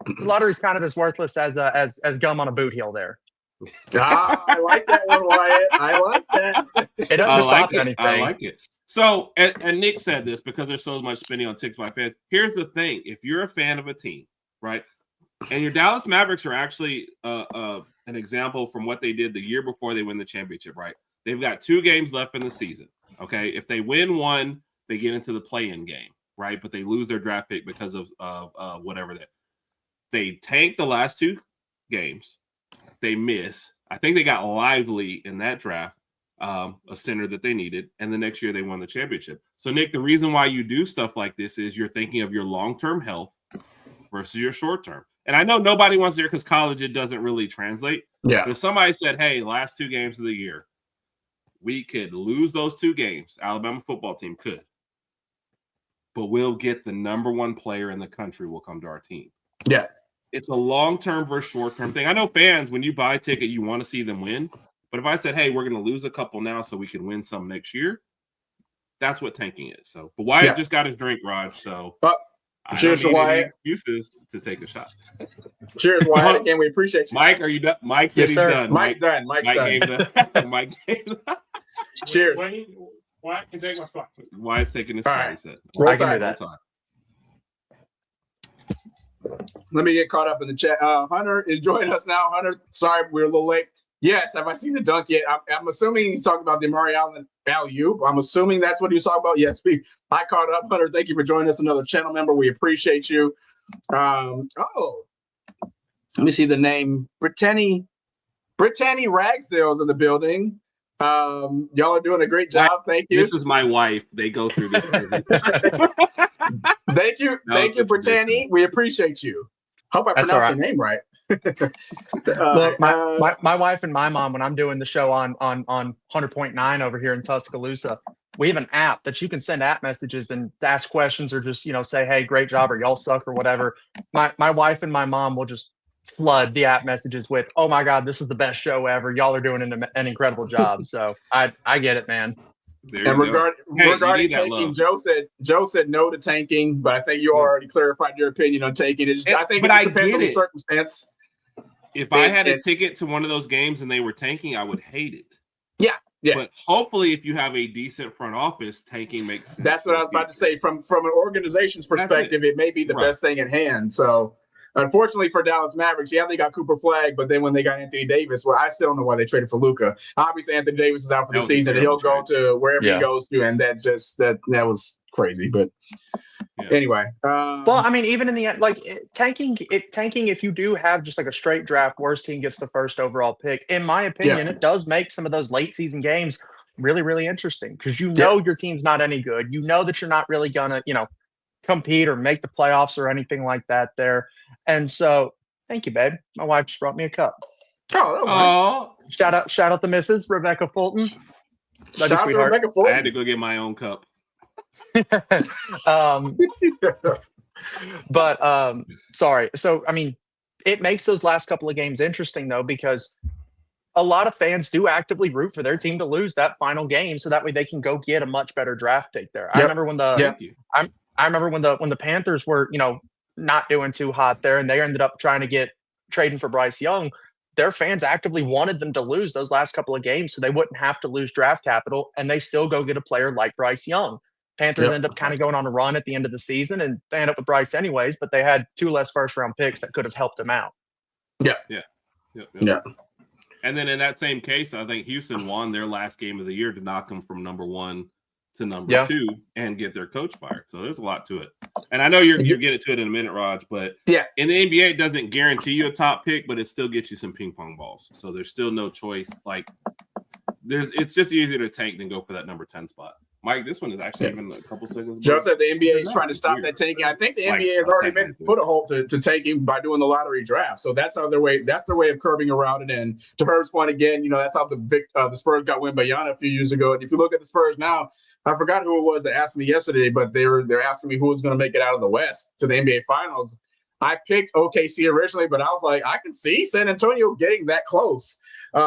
the lottery is kind of as worthless as gum on a boot heel there. I like that one, Wyatt. I like that. It doesn't stop anything. I like it. So, and Nick said this because there's so much spinning on ticks by fans. Here's the thing: if you're a fan of a team, right, and your Dallas Mavericks are actually an example from what they did the year before they win the championship, right? They've got 2 games left in the season. Okay, if they win one, they get into the play-in game, right? But they lose their draft pick because of whatever that. They tank the last 2 games. They miss. I think they got Lively in that draft, a center that they needed, and the next year they won the championship. So, Nick, the reason why you do stuff like this is you're thinking of your long-term health versus your short-term. And I know nobody wants to hear because college, it doesn't really translate. Yeah. But if somebody said, hey, last 2 games of the year, we could lose those 2 games. Alabama football team could. But we'll get the number 1 player in the country will come to our team. Yeah. It's a long-term versus short-term thing. I know fans, when you buy a ticket, you want to see them win. But if I said, hey, we're going to lose a couple now so we can win some next year, that's what tanking is. So, but Wyatt just got his drink, Raj. So Cheers to Wyatt. Excuses to take a shot. Cheers, Wyatt. Again, we appreciate you. Mike, are you done? Mike said he's done. Mike's done. Mike gave the Cheers. Wyatt can take my spot. Wyatt's taking his spot. He said. I can do that. Let me get caught up in the chat. Hunter is joining us now. Hunter, sorry, we're a little late. Yes, have I seen the dunk yet? I'm assuming he's talking about the Amari Allen alley-oop. I'm assuming that's what he was talking about. Yes, I caught up. Hunter, thank you for joining us, another channel member. We appreciate you. Let me see the name. Brittany Ragsdale's in the building. Y'all are doing a great job. Thank you. This is my wife. They go through this. Thank you, Brittany. We appreciate you. Hope I pronounced your name right. Look, my wife and my mom, when I'm doing the show on 100.9 over here in Tuscaloosa, we have an app that you can send app messages and ask questions or just, say, hey, great job, or y'all suck, or whatever. My wife and my mom will just flood the app messages with, oh my God, this is the best show ever. Y'all are doing an incredible job. So I get it, man. And regarding tanking, Joe said no to tanking, but I think you already clarified your opinion on tanking. I think it just depends on the circumstance. If I had a ticket to one of those games and they were tanking, I would hate it. Yeah. But hopefully, if you have a decent front office, tanking makes sense. That's what I was about to say. From an organization's perspective, it may be the best thing at hand. So, unfortunately for Dallas Mavericks, they got Cooper Flag, but then when they got Anthony Davis, I still don't know why they traded for Luka. Obviously, Anthony Davis is out for the season, and he'll go to wherever he goes to, and that was crazy. But anyway, well, I mean, even in the end, tanking. If you do have just like a straight draft, worst team gets the first overall pick. In my opinion, it does make some of those late season games really, really interesting because your team's not any good. You know that you're not really gonna, compete or make the playoffs or anything like that there. And so thank you, babe. My wife just brought me a cup. Oh, nice. Shout out to Mrs. Rebecca Fulton. Shout out to Rebecca Fulton. I had to go get my own cup. Sorry. So I mean, it makes those last couple of games interesting though, because a lot of fans do actively root for their team to lose that final game so that way they can go get a much better draft pick there. I remember when I remember when the Panthers were, not doing too hot there and they ended up trying to get trading for Bryce Young. Their fans actively wanted them to lose those last couple of games so they wouldn't have to lose draft capital, and they still go get a player like Bryce Young. Panthers end up kind of going on a run at the end of the season, and they end up with Bryce anyways, but they had 2 less first-round picks that could have helped him out. Yeah. And then in that same case, I think Houston won their last game of the year to knock them from number 1 to number 2 and get their coach fired. So there's a lot to it. And I know you're getting to it in a minute, Rodg, but in the NBA, it doesn't guarantee you a top pick, but it still gets you some ping pong balls. So there's still no choice. It's just easier to tank than go for that number 10 spot. Mike, this one is actually even a couple seconds. Joe said the NBA is trying to stop that tanking. I think the NBA has already been put a halt to tanking by doing the lottery draft. So that's their way of curbing around it. And to Herb's point again, that's how the Spurs got Wembanyama a few years ago. And if you look at the Spurs now, I forgot who it was that asked me yesterday, but they're asking me who was going to make it out of the West to the NBA Finals. I picked OKC originally, but I was like, I can see San Antonio getting that close.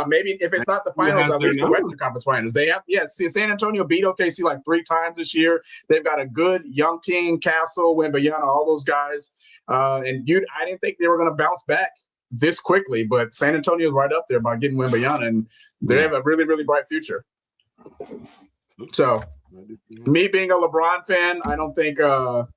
Maybe if it's not the finals, at least the Western Conference Finals. They have, San Antonio beat OKC like 3 times this year. They've got a good young team, Castle, Wembanyama, all those guys. I didn't think they were going to bounce back this quickly, but San Antonio's right up there by getting Wembanyama, and they have a really, really bright future. So, me being a LeBron fan, I don't think the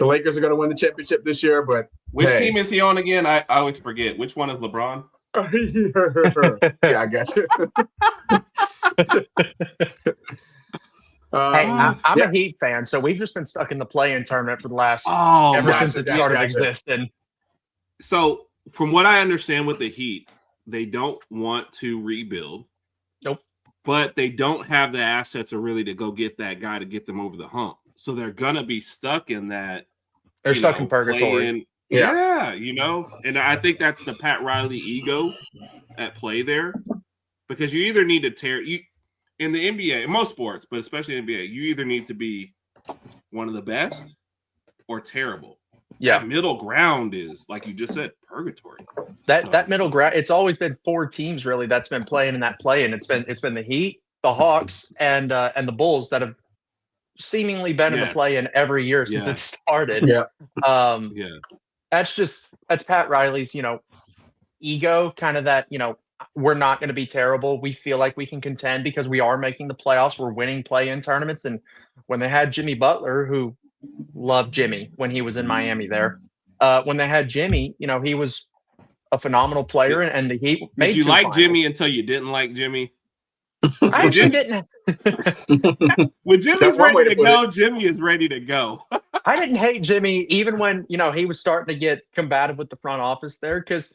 Lakers are going to win the championship this year, but which team is he on again? I always forget. Which one is LeBron? Yeah, I got you. I'm a Heat fan, so we've just been stuck in the play-in tournament for the last ever since it started existing. So, from what I understand with the Heat, they don't want to rebuild. Nope. But they don't have the assets really to go get that guy to get them over the hump. So they're gonna be stuck in that. They're stuck in purgatory. Yeah, and I think that's the Pat Riley ego at play there, because you either need to tear you in the NBA, in most sports, but especially in the NBA, you either need to be one of the best or terrible. Yeah, that middle ground is, like you just said, purgatory. That middle ground, it's always been 4 teams really that's been playing in that play, and it's been the Heat, the Hawks, and the Bulls that have seemingly been in the play-in every year since it started. Yeah. That's Pat Riley's, ego, kind of that, we're not going to be terrible. We feel like we can contend because we are making the playoffs. We're winning play-in tournaments. And when they had Jimmy Butler, who loved Jimmy when he was in Miami there, when they had Jimmy, he was a phenomenal player. And the Heat made Did you like finals. Jimmy until you didn't like Jimmy? I actually didn't. When Jimmy's ready to go, Jimmy is ready to go. I didn't hate Jimmy even when, he was starting to get combative with the front office there because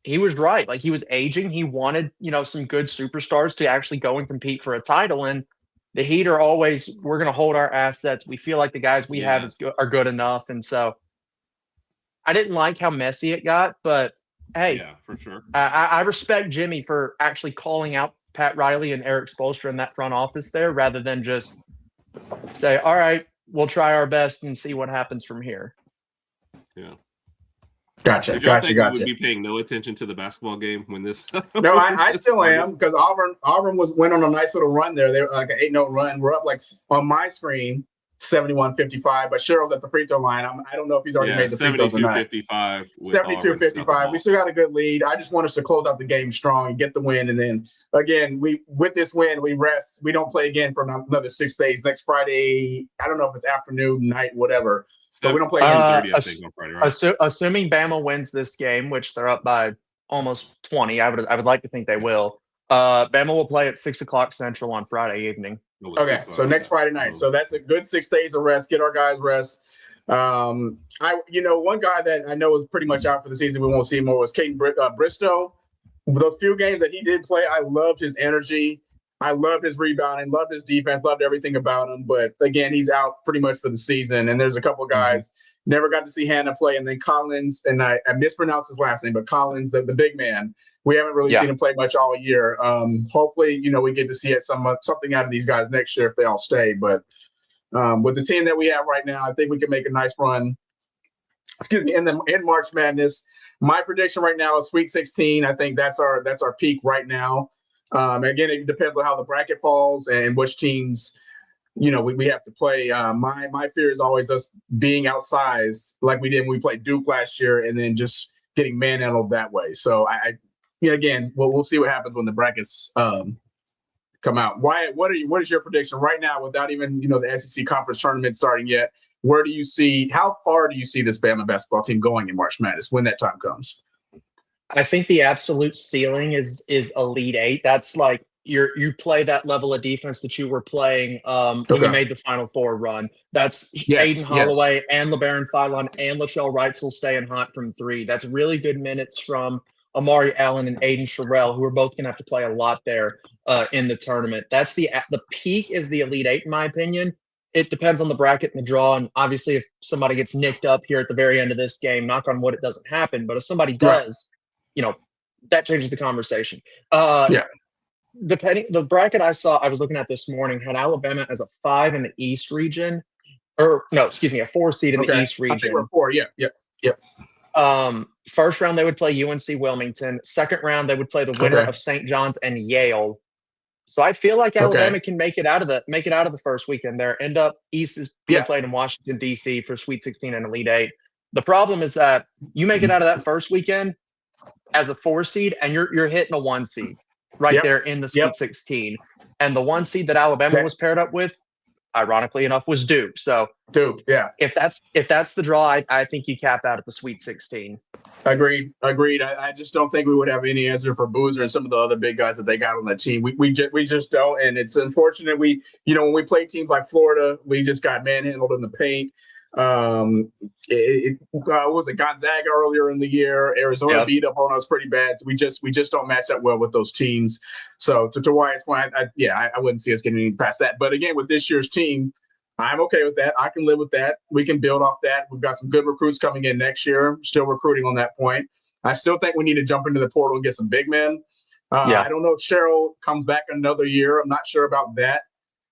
he was right. Like, he was aging. He wanted, some good superstars to actually go and compete for a title. And the Heat are always, we're going to hold our assets. We feel like the guys we have are good enough. And so I didn't like how messy it got, but hey, yeah, for sure. I respect Jimmy for actually calling out Pat Riley and Eric Spoelstra in that front office there, rather than just say, all right, we'll try our best and see what happens from here. Yeah. Gotcha. Did y'all think we would be paying no attention to the basketball game when this? No, I still am, because Auburn went on a nice little run there. They were like an 8-0 run. We're up like on my screen 71-55, but Cheryl's at the free throw line. I don't know if he's already made the free throws or not. 72-55. 72-55. We still got a good lead. I just want us to close out the game strong and get the win. And then again, with this win, we rest. We don't play again for another 6 days. Next Friday, I don't know if it's afternoon, night, whatever. So we don't play again. 30, I think, on Friday, right? Assuming Bama wins this game, which they're up by almost 20, I would like to think they will. Bama will play at 6:00 Central on Friday evening. Okay, so next Friday night. So that's a good 6 days of rest. Get our guys rest. One guy that I know is pretty much out for the season, we won't see more, was Caden Bristow. The few games that he did play, I loved his energy. I loved his rebounding, loved his defense, loved everything about him. But again, he's out pretty much for the season. And there's a couple of guys, never got to see Hannah play. And then Collins, and I mispronounced his last name, but Collins, the big man, we haven't really seen him play much all year. Hopefully, we get to see something out of these guys next year if they all stay. But with the team that we have right now, I think we can make a nice run. In March Madness. My prediction right now is Sweet 16. I think that's our peak right now. Again, it depends on how the bracket falls and which teams, we have to play. My fear is always us being outsized like we did when we played Duke last year, and then just getting manhandled that way. So again, we'll see what happens when the brackets come out. Wyatt, what is your prediction right now without even the SEC conference tournament starting yet? How far do you see this Bama basketball team going in March Madness when that time comes? I think the absolute ceiling is Elite Eight. That's like you play that level of defense that you were playing when you made the Final Four run. That's Aiden Holloway and LeBaron Philon and Lachelle Wrightsville staying hot from three. That's really good minutes from Amari Allen and Aiden Sherrell, who are both going to have to play a lot there in the tournament. That's the peak is the Elite Eight, in my opinion. It depends on the bracket and the draw. And obviously, if somebody gets nicked up here at the very end of this game, knock on wood, it doesn't happen. But if somebody does, that changes the conversation. Depending, the bracket I was looking at this morning had Alabama as a 5 in the East region, a 4 seed in the East region. I think we're 4. Yep. First round they would play UNC Wilmington. Second round they would play the winner of St. John's and Yale. So I feel like Alabama can make it out of the first weekend there. End up East is being played in Washington D.C. for Sweet 16 and Elite 8. The problem is that you make it out of that first weekend as a 4 seed, and you're hitting a 1 seed there in the Sweet 16. And the 1 seed that Alabama was paired up with, ironically enough, was Duke. So if that's the draw, I think you cap out at the Sweet 16. Agreed. I just don't think we would have any answer for Boozer and some of the other big guys that they got on that team. We just don't, and it's unfortunate. When we play teams like Florida, we just got manhandled in the paint. What was it, Gonzaga earlier in the year? Arizona beat up on us pretty bad. We just don't match up well with those teams. So to Wyatt's point, I wouldn't see us getting any past that. But again, with this year's team, I'm okay with that. I can live with that. We can build off that. We've got some good recruits coming in next year. Still recruiting on that point. I still think we need to jump into the portal and get some big men. I don't know if Cheryl comes back another year. I'm not sure about that.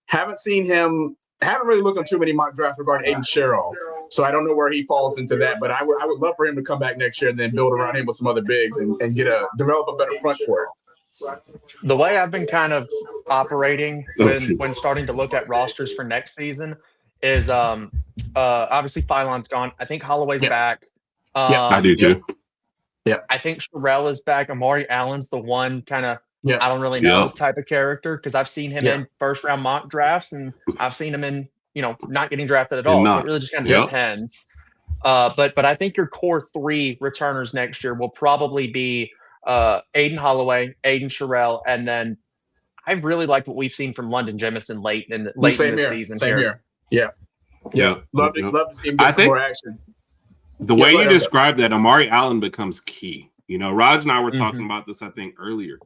Haven't seen him. Haven't really looked on too many mock drafts regarding Aiden Sherrill, so I don't know where he falls into that. But I would love for him to come back next year and then build around him with some other bigs and develop a better front court. The way I've been kind of operating when starting to look at rosters for next season is obviously Phylon's gone. I think Holloway's back. I do too. Yeah. I think Sherelle is back. Amari Allen's the one kind of I don't really know type of character because I've seen him in first round mock drafts and I've seen him in, not getting drafted at all. So it really just kind of depends. But I think your core 3 returners next year will probably be Aiden Holloway, Aiden Sherelle, and then I really liked what we've seen from London Jemison late in this season. Same here. Yeah. Love to see him get some more action. The way you described that, Amari Allen becomes key. Rodg and I were talking about this, I think, earlier.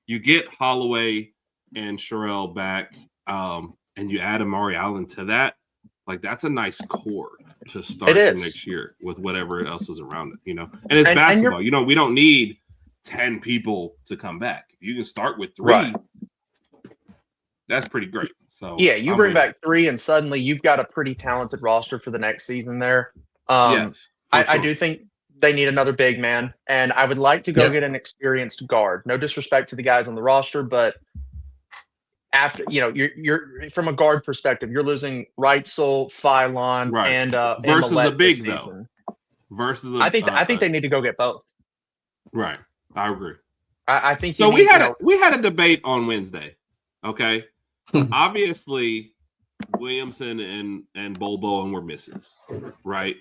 You get Holloway and Sherelle back, and you add Amari Allen to that. Like, that's a nice core to start for next year with whatever else is around it, And it's basketball. We don't need 10 people to come back. If you can start with 3, that's pretty great. So you bring back 3, and suddenly you've got a pretty talented roster for the next season there. Yes. I do think they need another big man, and I would like to go get an experienced guard. No disrespect to the guys on the roster, but after you're from a guard perspective, you're losing Reitzel, Phylon, and versus Millette the big though. Versus the, I think they need to go get both. Right, I agree. I think so. We had a debate on Wednesday. Okay, obviously Williamson and Bobo were misses, right?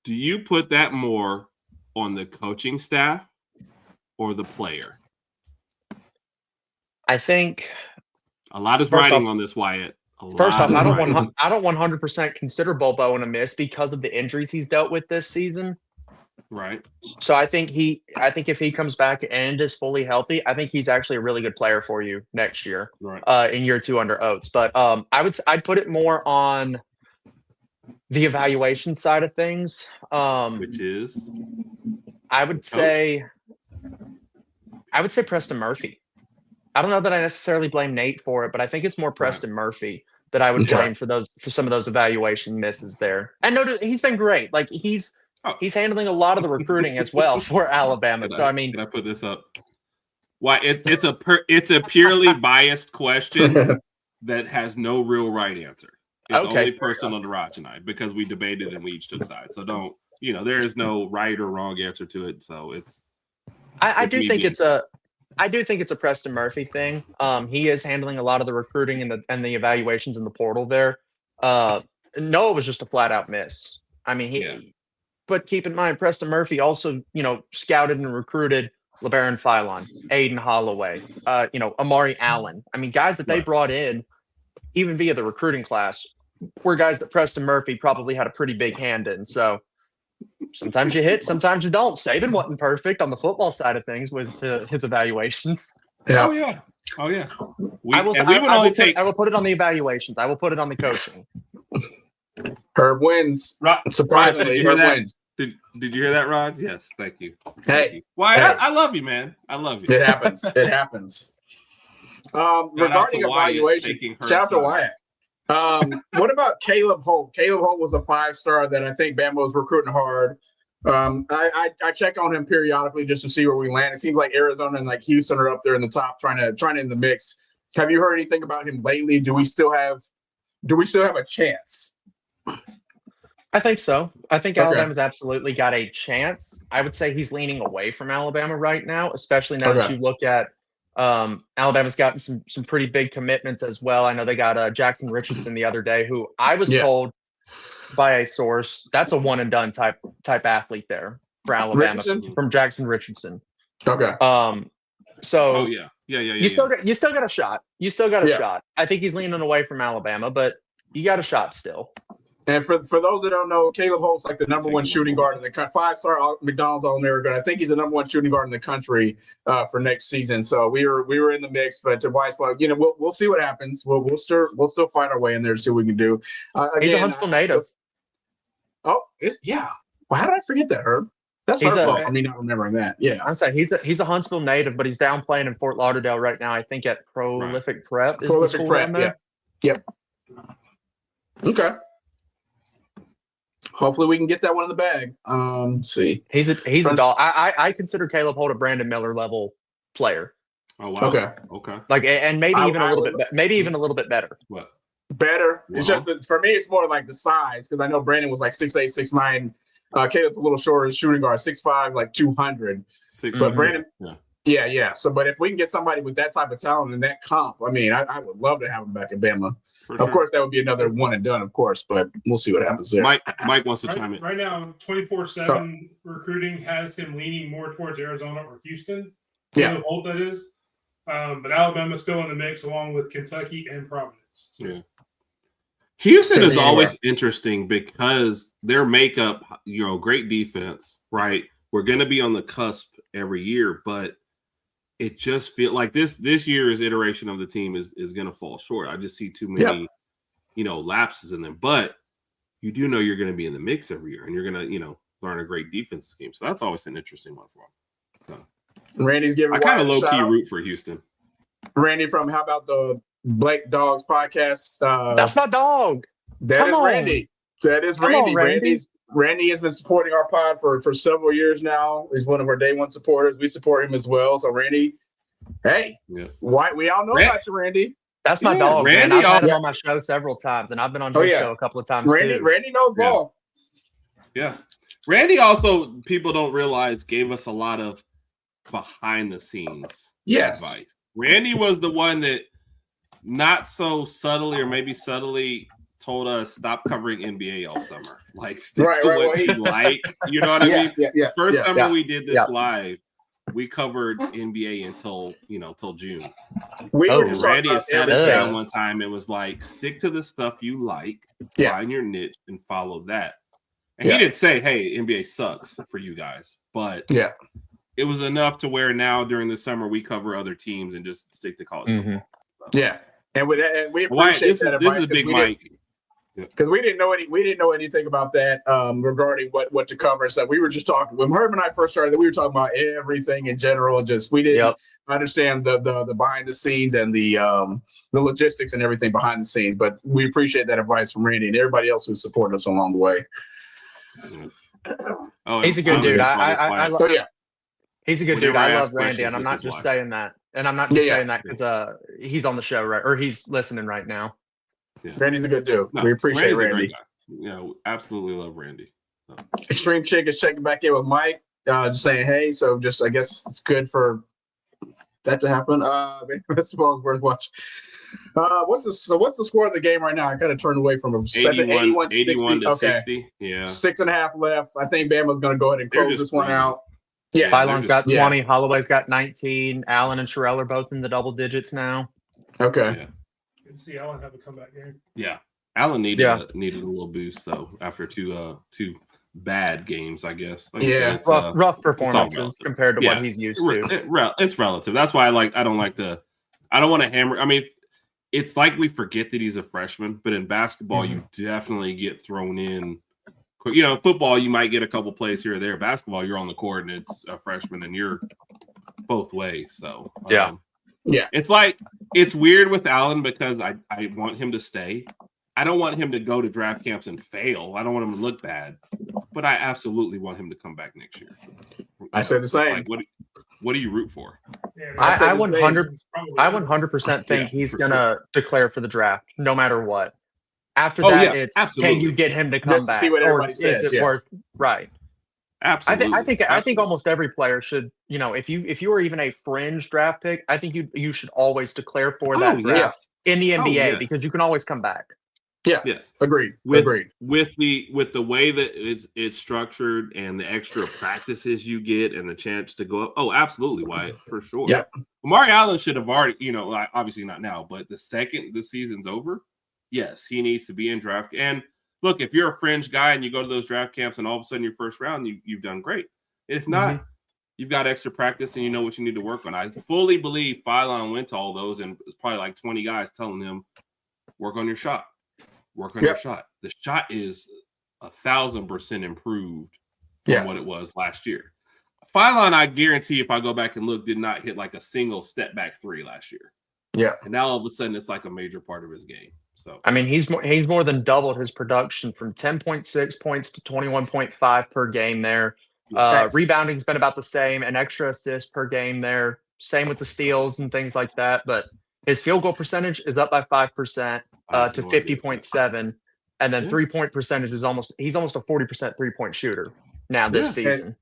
Do you put that more on the coaching staff or the player? I think a lot is riding on this, Wyatt. First off, I don't 100% consider Bobo a miss because of the injuries he's dealt with this season. Right. So I think if he comes back and is fully healthy, I think he's actually a really good player for you next year. Right. In year 2 under Oates. But I'd put it more on the evaluation side of things, which is, I would say Preston Murphy. I don't know that I necessarily blame Nate for it, but I think it's more Preston Murphy that I would blame for some of those evaluation misses there. And no, he's been great. Like he's handling a lot of the recruiting as well for Alabama. Can I put this up? Why it's a purely biased question that has no real right answer. It's only personal to Rodg and I because we debated and we each took sides. So don't, there is no right or wrong answer to it. So I do think it's a Preston Murphy thing. He is handling a lot of the recruiting and the evaluations in the portal there. Noah was just a flat out miss. I mean, but keep in mind, Preston Murphy also, scouted and recruited LeBaron Phylon, Aiden Holloway, Amari Allen. I mean, guys that they brought in, even via the recruiting class, were guys that Preston Murphy probably had a pretty big hand in. So sometimes you hit, sometimes you don't. Saban wasn't perfect on the football side of things with his evaluations. Yeah. Oh yeah. I will put it on the evaluations. I will put it on the coaching. Herb wins. Surprisingly, Herb wins. Did you hear that, Rod? Yes, thank you. Why? I love you, man. I love you. It happens. Regarding evaluation, shout out to Wyatt. What about Caleb Holt? Caleb Holt was a 5-star that I think Bama was recruiting hard. I check on him periodically just to see where we land. It seems like Arizona and like Houston are up there in the top, trying to in the mix. Have you heard anything about him lately? Do we still have a chance? I think so. I think Alabama's absolutely got a chance. I would say he's leaning away from Alabama right now, especially now that you look at Alabama's gotten some pretty big commitments as well. I know they got Jackson Richardson the other day, who I was told by a source that's a one and done type athlete there for Alabama from Jackson Richardson. Okay. So you still got a shot. You still got a shot. I think he's leaning away from Alabama, but you got a shot still. And for those that don't know, Caleb Holt's like the number 1 shooting guard in the country, 5-star McDonald's All-American. I think he's the number 1 shooting guard in the country for next season. So we were in the mix, but to Wyatt's point, we'll see what happens. We'll still find our way in there to see what we can do. He's a Huntsville native. Well, how did I forget that, Herb? That's Herb's fault for me not remembering that. Yeah, I'm saying he's a Huntsville native, but he's down playing in Fort Lauderdale right now. I think at Prolific Prep. Prolific Prep. Yeah. Yep. Okay. Hopefully we can get that one in the bag. See. He's a dog. I consider Caleb Holt a Brandon Miller level player. Oh wow. Okay. Okay. Like, and maybe even a little bit better. What? Better. It's just that for me, it's more like the size because I know Brandon was like 6'8", 6'9". Caleb's a little shorter, shooting guard, 6'5", like 200. But Brandon, yeah. So, but if we can get somebody with that type of talent and that comp, I mean, I would love to have him back at Bama. Of course, that would be another one and done, of course, but we'll see what happens there. Mike wants to chime in. Right now, 24/7 recruiting has him leaning more towards Arizona or Houston. Yeah. Both that is. But Alabama's still in the mix along with Kentucky and Providence. So. Yeah. Houston is always interesting because their makeup, great defense, right? We're going to be on the cusp every year, but it just feels like this year's iteration of the team is going to fall short. I just see too many, lapses in them. But you do know you're going to be in the mix every year, and you're going to, learn a great defense scheme. So that's always an interesting one for them. So Randy's giving. I kind of low key root for Houston. Randy from How About the Blake Dogs podcast? That's my dog. That is Randy. That is Randy. On, Randy. Randy has been supporting our pod for several years now. He's one of our day one supporters. We support him as well. So Randy, hey, we all know about you, Randy. That's my dog, Randy, man. I've had him on my show several times, and I've been on his show a couple of times too. Randy knows ball. Yeah. Randy also, people don't realize, gave us a lot of behind the scenes advice. Randy was the one that not so subtly or maybe subtly told us stop covering NBA all summer. Like stick to what you like. You know what I mean? Yeah, First summer we did this live, we covered NBA until June. Randy had sat us down one time and was like, stick to the stuff you like, find your niche and follow that. And he didn't say, hey, NBA sucks for you guys. But it was enough to where now during the summer we cover other teams and just stick to college football. So. Yeah. And with that, and we appreciate that advice. This is Big Mike. Because we didn't know anything about that regarding what to cover. So we were just talking when Herb and I first started. We were talking about everything in general. Just we didn't understand the behind the scenes and the logistics and everything behind the scenes. But we appreciate that advice from Randy and everybody else who supported us along the way. He's a good dude. He's a good dude. I love Randy, and I'm not just saying that. And I'm not just saying that because he's on the show or he's listening right now. Yeah. Randy's a good dude. We appreciate Randy. Absolutely love Randy. So. Extreme Chick is checking back in with Mike, just saying hey. So I guess it's good for that to happen. Basketball is worth watching. What's the score of the game right now? I kind of turned away from 81 to 60. Yeah. 6.5 left. I think Bama's going to go ahead and close this one out. Yeah. Phylon's got 20. Holloway's got 19. Allen and Sherelle are both in the double digits now. Okay. Yeah. Good to see Allen have a comeback game. Yeah. Allen needed a little boost, so after two bad games, I guess. Rough performances compared to what he's used to. It's relative. That's why I don't want to hammer. I mean, it's like we forget that he's a freshman, but in basketball, you definitely get thrown in. Football, you might get a couple plays here or there. Basketball, you're on the court and it's a freshman and you're both ways. So, it's weird with Allen because I want him to stay. I don't want him to go to draft camps and fail. I don't want him to look bad, but I absolutely want him to come back next year. I said the same. What do you root for? I 100% think he's going to declare for the draft no matter what. After that, it's absolutely. Can you get him to come just back? To see what everybody says. Is it worth right? Absolutely. I think almost every player should. If you are even a fringe draft pick, I think you should always declare for that draft in the NBA because you can always come back. Yeah. Yes. Agreed. With the way that it's structured and the extra practices you get and the chance to go up. Oh, absolutely, Wyatt, for sure. Yeah. Amari Allen should have already. Obviously not now, but the second the season's over. Yes, he needs to be in draft. And look, if you're a fringe guy and you go to those draft camps and all of a sudden your first round, you've done great. If not, you've got extra practice and you know what you need to work on. I fully believe Phylon went to all those and it's probably like 20 guys telling him, work on your shot. Work on your shot. The shot is 1,000% improved from what it was last year. Phylon, I guarantee if I go back and look, did not hit like a single step back three last year. Yeah. And now all of a sudden it's like a major part of his game. So I mean, he's more than doubled his production from 10.6 points to 21.5 per game there. Rebounding's been about the same, an extra assist per game there. Same with the steals and things like that. But his field goal percentage is up by 5%. to 50.7. And then 3-point percentage is he's almost a 40% 3-point shooter now this season.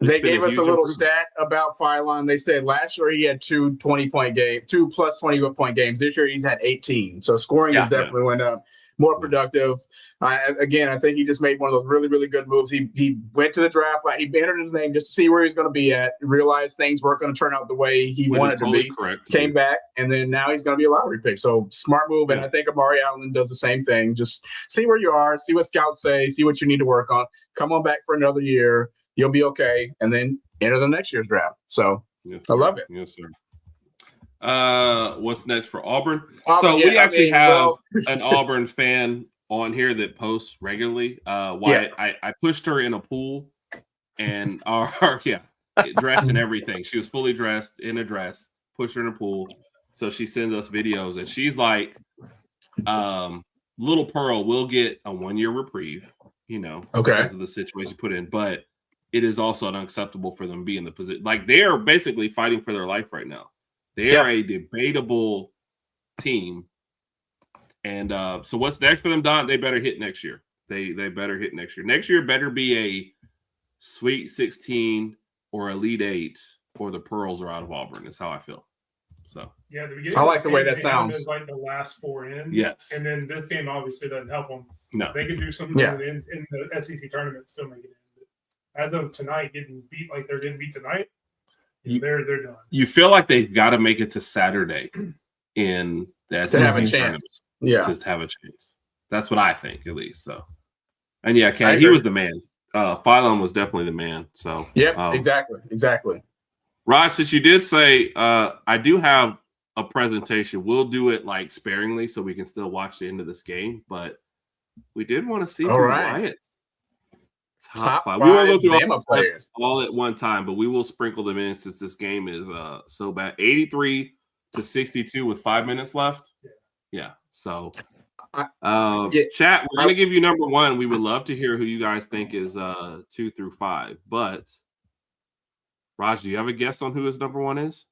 They gave us a little stat about Phylon. They said last year he had 2 20-point games, 2 plus 20-point games. This year he's had 18. So scoring has definitely went up, more productive. Again, I think he just made one of those really, really good moves. He went to the draft, he entered his name just to see where he's going to be at, realized things weren't going to turn out the way he wanted to be. Came back, and then now he's going to be a lottery pick. So smart move, and I think Amari Allen does the same thing. Just see where you are, see what scouts say, see what you need to work on. Come on back for another year. You'll be okay, and then enter the next year's draft. So I love it. Yes, sir. What's next for Auburn? We actually have an Auburn fan on here that posts regularly. Wyatt, I pushed her in a pool, and dressed and everything. She was fully dressed in a dress. Pushed her in a pool, so she sends us videos, and she's like, "Little Pearl will get a 1-year reprieve, because of the situation put in, but." It is also unacceptable for them to be in the position. Like, they are basically fighting for their life right now. They are a debatable team. And so what's next for them, Don? They better hit next year. They better hit next year. Next year better be a Sweet 16 or Elite 8, or the Pearls are out of Auburn. That's how I feel. So the beginning I like the way that sounds. Is like the last 4 in. Yes. And then this game obviously doesn't help them. No. They can do something in the SEC tournament, still make it in. As of tonight, getting beat like they're getting beat tonight, they're done. You feel like they've got to make it to Saturday in the SEC tournament. To have a chance. That's what I think, at least. So, and Ken, he was the man. Phylon was definitely the man. So, exactly. Rod, since you did say, I do have a presentation. We'll do it like sparingly so we can still watch the end of this game, but we did want to see Wyatt. Top 5. We won't go through Bama players all at one time, but we will sprinkle them in since this game is so bad. 83-62 with 5 minutes left. Yeah. So, chat, we're going to give you number 1. We would love to hear who you guys think is 2 through 5. But, Raj, do you have a guess on who his number 1 is?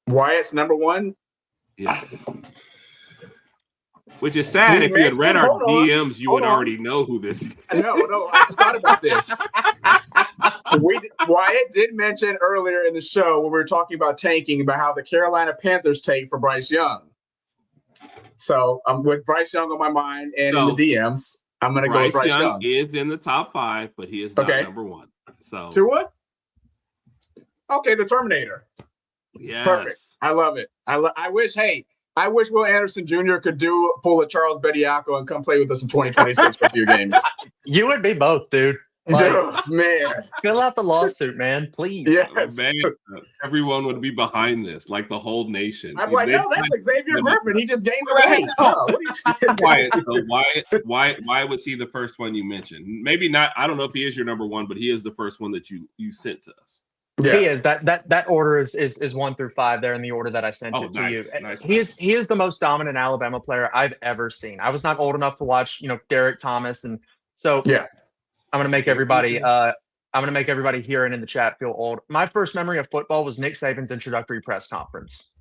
Wyatt's number 1? Yes. Which is sad. If you had read our DMs, you would already know who this is. No, I just thought about this. Wyatt did mention earlier in the show when we were talking about tanking, about how the Carolina Panthers take for Bryce Young. So I'm with Bryce Young on my mind, and in the DMs, I'm going to go with Bryce Young. Is in the top 5, but he is not number 1. So to what? Okay, the Terminator. Yes. Perfect. I love it. I wish Will Anderson Jr. could pull a Charles Bediako and come play with us in 2026 for a few games. You and me both, dude. Dude, man. Fill out the lawsuit, man. Please. Yes. Man, everyone would be behind this, like the whole nation. I'm like, no, that's Xavier Griffin. He just gained some weight. Why was he the first one you mentioned? Maybe not. I don't know if he is your number 1, but he is the first one that you sent to us. Yeah. He is. That order is 1 through 5 there in the order that I sent it to you. He is the most dominant Alabama player I've ever seen. I was not old enough to watch, Derek Thomas, and so I'm gonna make everybody here and in the chat feel old. My first memory of football was Nick Saban's introductory press conference.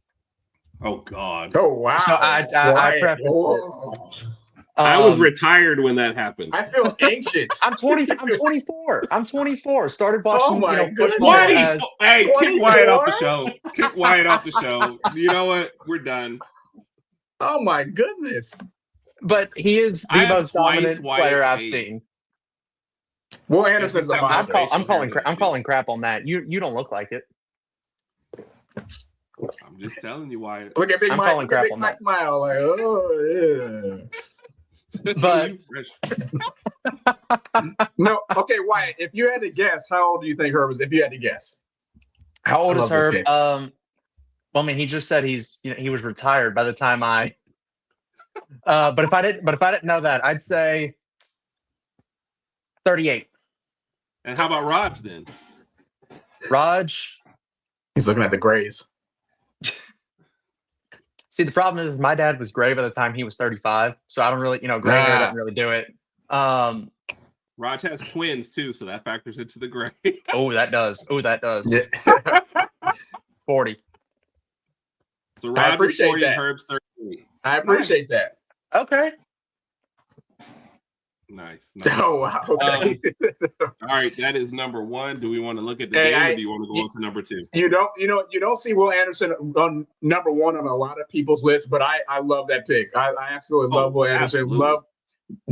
Oh God. Oh wow. So I prefaced it. I was retired when that happened. I feel anxious. I'm 24. Started watching. Oh my goodness! Kick Wyatt off the show. Kick Wyatt off the show. You know what? We're done. Oh my goodness! But he is the most dominant player I've seen. Will Anderson's a monster. I'm calling crap on that. You don't look like it. I'm just telling you, Wyatt. Look at Big Mike. Look at Big Mike smile. Like, oh yeah. But no, okay, Wyatt. If you had to guess, how old do you think Herb is? If you had to guess, how old is Herb? Well, I mean, he just said he was retired by the time I. But if I didn't know that, I'd say 38. And how about Rodg then? Rodg. He's looking at the grays. See, the problem is my dad was gray by the time he was 35, so I don't really, gray hair doesn't really do it. Rodg has twins too, so that factors into the gray. Oh, that does. Yeah. 40. So Rodg is 40 and Herb's 38. I appreciate that. Okay. Nice. Oh wow. Okay. All right, that is number one. Do we want to look at the game, or do you want to go on to number two? You don't see Will Anderson on number one on a lot of people's lists, but I love that pick. I absolutely love Will Anderson. Absolutely.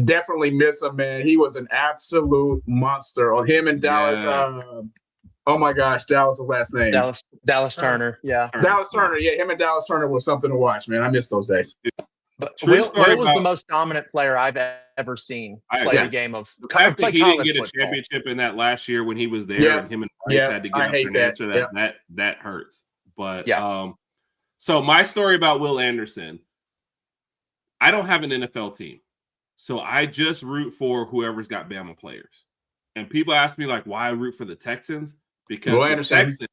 Definitely miss him, man. He was an absolute monster. On him and Dallas. Oh my gosh, Dallas' last name. Dallas Turner. Yeah. Dallas Turner. Yeah, him and Dallas Turner was something to watch, man. I miss those days. But Will was the most dominant player I've ever seen play the game of. The fact that he didn't get a championship in that last year when he was there, and him and Bryce had to get up there and answer that hurts. But so my story about Will Anderson, I don't have an NFL team, so I just root for whoever's got Bama players. And people ask me like, why I root for the Texans? Because the Texans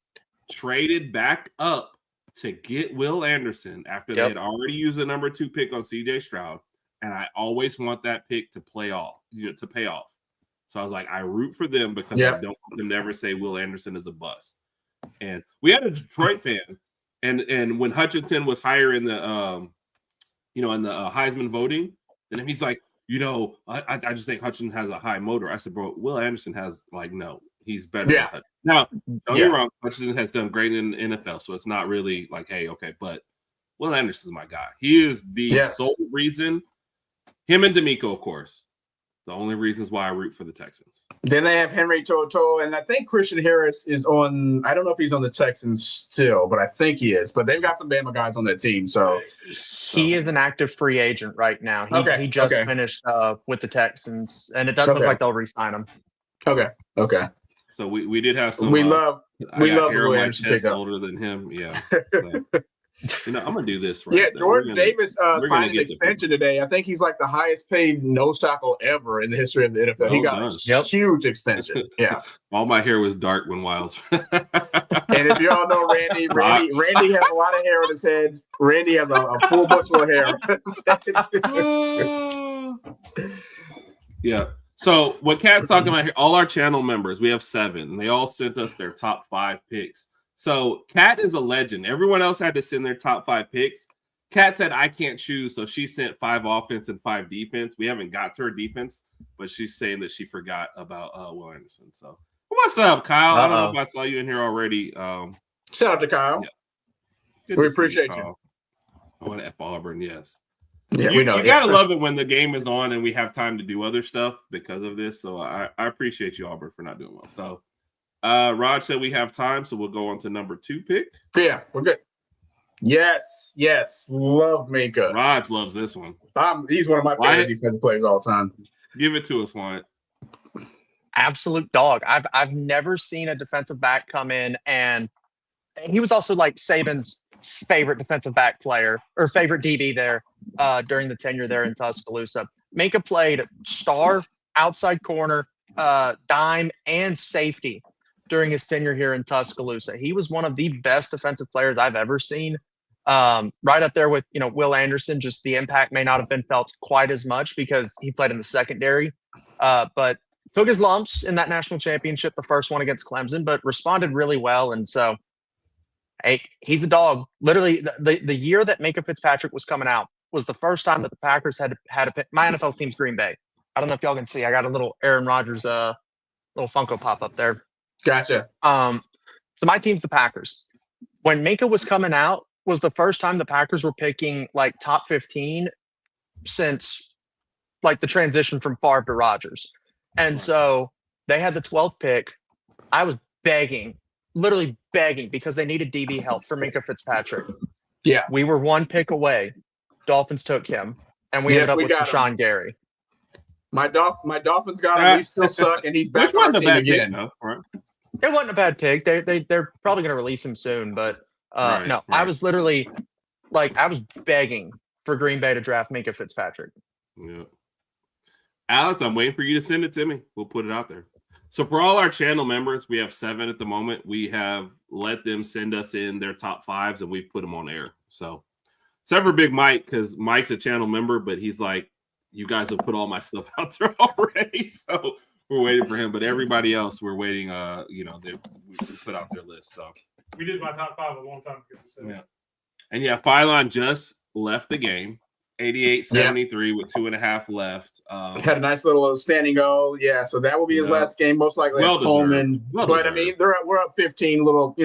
traded back up to get Will Anderson after they had already used the number 2 pick on CJ Stroud, and I always want that pick to pay off. So I was like, I root for them because I don't want them to ever say Will Anderson is a bust. And we had a Detroit fan, and when Hutchinson was higher in the in the Heisman voting, and he's like, I just think Hutchinson has a high motor. I said, bro, Will Anderson has no. He's better than Hutchinson. Now, don't get me wrong, Hutchinson has done great in the NFL, so it's not really like, hey, okay, but Will Anderson's my guy. He is the sole reason, him and D'Amico, of course, the only reasons why I root for the Texans. Then they have Henry Toto, and I think Christian Harris is on, I don't know if he's on the Texans still, but I think he is. But they've got some Bama guys on that team, so. He is an active free agent right now. He just finished with the Texans, and it doesn't look like they'll re-sign him. Okay. So we did have some. We love the way Anderson pick up. Older than him, yeah. I'm gonna do this right. Yeah, Jordan Davis signed an extension today. I think he's like the highest paid nose tackle ever in the history of the NFL. He got a huge extension. Yeah. All my hair was dark when Wilds. And if you all know Randy has a lot of hair on his head. Randy has a full bushel of hair. Yeah. So what Kat's talking about here, all our channel members, we have 7, and they all sent us their top 5 picks. So Kat is a legend. Everyone else had to send their top 5 picks. Kat said, I can't choose, so she sent 5 offense and 5 defense. We haven't got to her defense, but she's saying that she forgot about Will Anderson. So what's up, Kyle? I don't know if I saw you in here already. Shout out to Kyle. Yeah. We appreciate you. I want to F Auburn, yes. Yeah, you gotta love it when the game is on and we have time to do other stuff because of this. So I appreciate you, Auburn, for not doing well. So Rod said we have time, so we'll go on to number 2 pick. Yeah, we're good. Yes. Love Minka. Rodg loves this one. He's one of my favorite defensive players of all time. Give it to us, Wyatt. Absolute dog. I've never seen a defensive back come in, and he was also like Saban's favorite defensive back player or favorite DB there during the tenure there in Tuscaloosa. Minka played star, outside corner, dime, and safety during his tenure here in Tuscaloosa. He was one of the best defensive players I've ever seen. Right up there with Will Anderson. Just the impact may not have been felt quite as much because he played in the secondary, but took his lumps in that national championship, the first one against Clemson, but responded really well. And so, hey, he's a dog. Literally, the year that Minka Fitzpatrick was coming out was the first time that the Packers had a pick. My NFL team's Green Bay. I don't know if y'all can see. I got a little Aaron Rodgers little Funko Pop up there. Gotcha. So my team's the Packers. When Minka was coming out, was the first time the Packers were picking like top 15 since like the transition from Favre to Rodgers. And so they had the 12th pick. I was literally begging because they needed DB help for Minka Fitzpatrick. Yeah. We were 1 pick away. Dolphins took him, and we ended up with Rashawn Gary. My Dolphins got him. We still suck, and he's back on our team again. It wasn't a bad pick. They're probably going to release him soon, but no. I was literally I was begging for Green Bay to draft Minka Fitzpatrick. Yeah. Alex, I'm waiting for you to send it to me. We'll put it out there. So for all our channel members, we have 7 at the moment. We have let them send us in their top 5s, and we've put them on air. So except for Big Mike, because Mike's a channel member, but he's like, you guys have put all my stuff out there already. So we're waiting for him. But everybody else, we're waiting. We put out their list. So we did my top 5 a long time ago. So. Yeah. And yeah, Phylon just left the game. 88-73 with 2.5 left. Had a nice little standing O. Yeah, so that will be his last game, most likely at Coleman. But I mean, we're up 15, little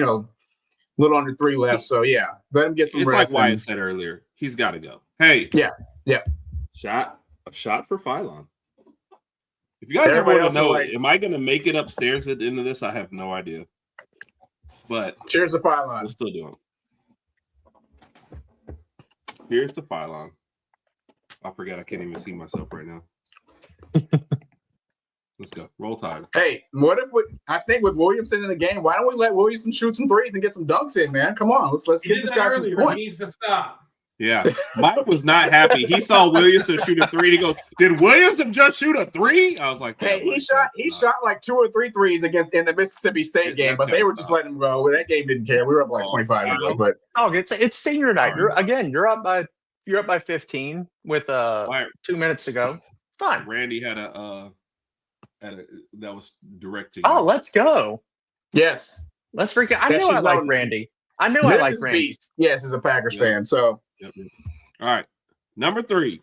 under 3 left. So yeah, let him get some rest. Like Wyatt said earlier, he's got to go. Hey, yeah. A shot for Phylon. If you guys ever want to know, am I going to make it upstairs at the end of this? I have no idea. But cheers to Phylon. We're still doing. Here's to Phylon. I forget. I can't even see myself right now. Let's go. Roll Tide. Hey, I think with Williamson in the game, why don't we let Williamson shoot some threes and get some dunks in, man? Come on. Let's get this guy some points. He needs to stop. Yeah. Mike was not happy. He saw Williamson shoot a 3. He goes, "Did Williamson just shoot a 3?" I was like, hey, he shot like 2 or 3 threes in the Mississippi State game, but they were just letting him go. That game didn't care. We were up like 25 anyway, but it's senior night. You're up by 15 with 2 minutes to go. It's fine. Randy had a that was direct to you. Oh, let's go. Yes. Let's freaking I knew I liked Randy. I knew I liked Randy. Beast. Yes, as a Packers fan. So all right. Number 3.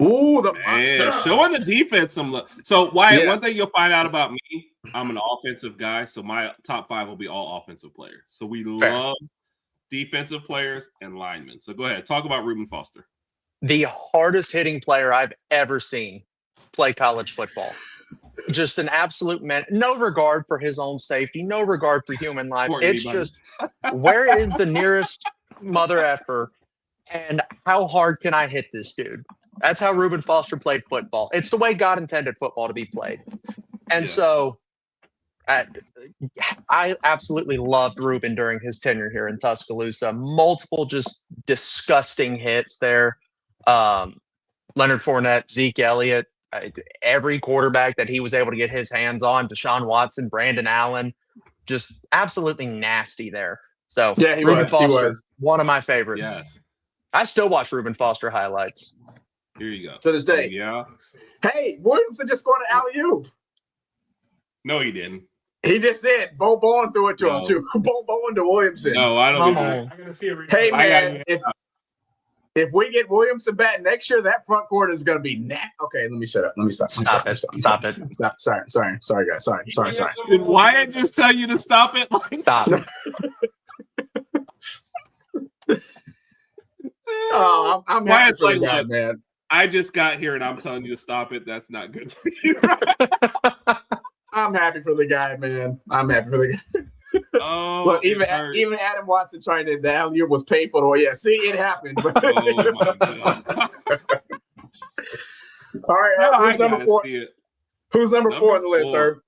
Ooh, the monster. Showing the defense some love. So Wyatt, one thing you'll find out about me, I'm an offensive guy, so my top 5 will be all offensive players. So we love defensive players and linemen. So go ahead, talk about Reuben Foster. The hardest hitting player I've ever seen play college football. Just an absolute man. No regard for his own safety, no regard for human life. It's just where is the nearest mother effer, and how hard can I hit this dude? That's how Reuben Foster played football. It's the way God intended football to be played. And so I absolutely loved Reuben during his tenure here in Tuscaloosa. Multiple just disgusting hits there. Leonard Fournette, Zeke Elliott, every quarterback that he was able to get his hands on, Deshaun Watson, Brandon Allen, just absolutely nasty there. So yeah, Reuben Foster, one of my favorites. Yes. I still watch Reuben Foster highlights. Here you go. To this day. Yeah. Hey, Williamson just scored an alley-oop. No, he didn't. He just did. Bo Bowen threw it to him too. Bo Bowen to Williamson. No, I don't. I'm gonna see it. Hey man, if we get Williamson back next year, that front court is going to be Okay, let me shut up. Let me stop. Stop it. Sorry, guys. Sorry. Did Wyatt just tell you to stop it? Stop. Oh, I'm happy for the guy, man. I just got here and I'm telling you to stop it. That's not good for you. I'm happy for the guy, man. I'm happy for the guy. Oh, look, even Adam Watson trying to the alley-oop was painful. Oh yeah, see, it happened. Oh my God. All right, Herb, who's number 4? Who's number 4 on the list, Herb?